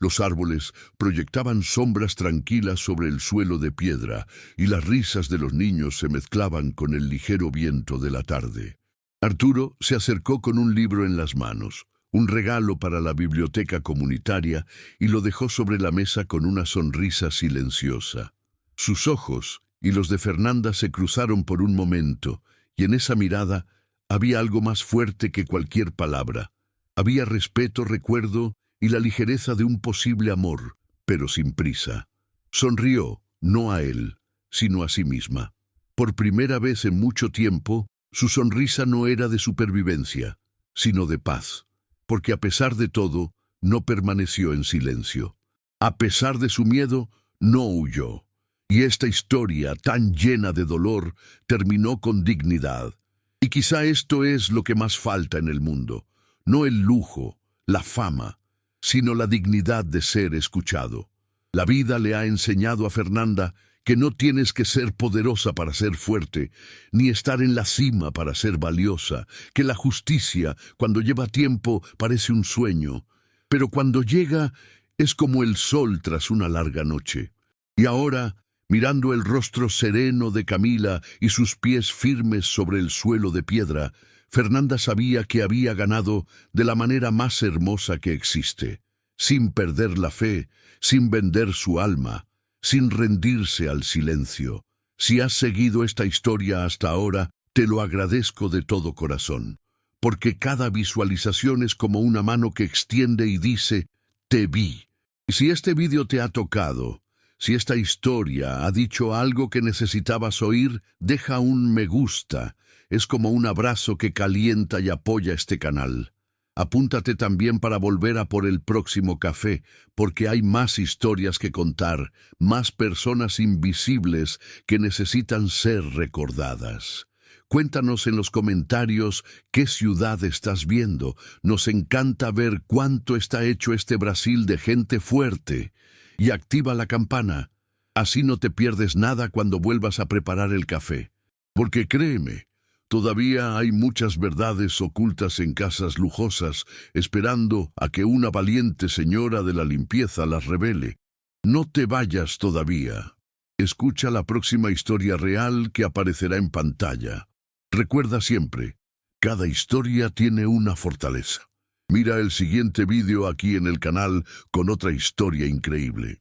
Los árboles proyectaban sombras tranquilas sobre el suelo de piedra y las risas de los niños se mezclaban con el ligero viento de la tarde. Arturo se acercó con un libro en las manos, un regalo para la biblioteca comunitaria, y lo dejó sobre la mesa con una sonrisa silenciosa. Sus ojos y los de Fernanda se cruzaron por un momento, y en esa mirada había algo más fuerte que cualquier palabra. Había respeto, recuerdo y la ligereza de un posible amor, pero sin prisa. Sonrió, no a él, sino a sí misma. Por primera vez en mucho tiempo, su sonrisa no era de supervivencia, sino de paz, porque a pesar de todo, no permaneció en silencio. A pesar de su miedo, no huyó. Y esta historia, tan llena de dolor, terminó con dignidad. Y quizá esto es lo que más falta en el mundo, no el lujo, la fama, sino la dignidad de ser escuchado. La vida le ha enseñado a Fernanda que no tienes que ser poderosa para ser fuerte, ni estar en la cima para ser valiosa, que la justicia, cuando lleva tiempo, parece un sueño, pero cuando llega, es como el sol tras una larga noche. Y ahora, mirando el rostro sereno de Camila y sus pies firmes sobre el suelo de piedra, Fernanda sabía que había ganado de la manera más hermosa que existe, sin perder la fe, sin vender su alma, sin rendirse al silencio. Si has seguido esta historia hasta ahora, te lo agradezco de todo corazón, porque cada visualización es como una mano que extiende y dice, te vi. Y si este vídeo te ha tocado, si esta historia ha dicho algo que necesitabas oír, deja un me gusta. Es como un abrazo que calienta y apoya este canal. Apúntate también para volver a por el próximo café, porque hay más historias que contar, más personas invisibles que necesitan ser recordadas. Cuéntanos en los comentarios qué ciudad estás viendo. Nos encanta ver cuánto está hecho este Brasil de gente fuerte. Y activa la campana, así no te pierdes nada cuando vuelvas a preparar el café. Porque créeme, todavía hay muchas verdades ocultas en casas lujosas, esperando a que una valiente señora de la limpieza las revele. No te vayas todavía. Escucha la próxima historia real que aparecerá en pantalla. Recuerda siempre, cada historia tiene una fortaleza. Mira el siguiente vídeo aquí en el canal con otra historia increíble.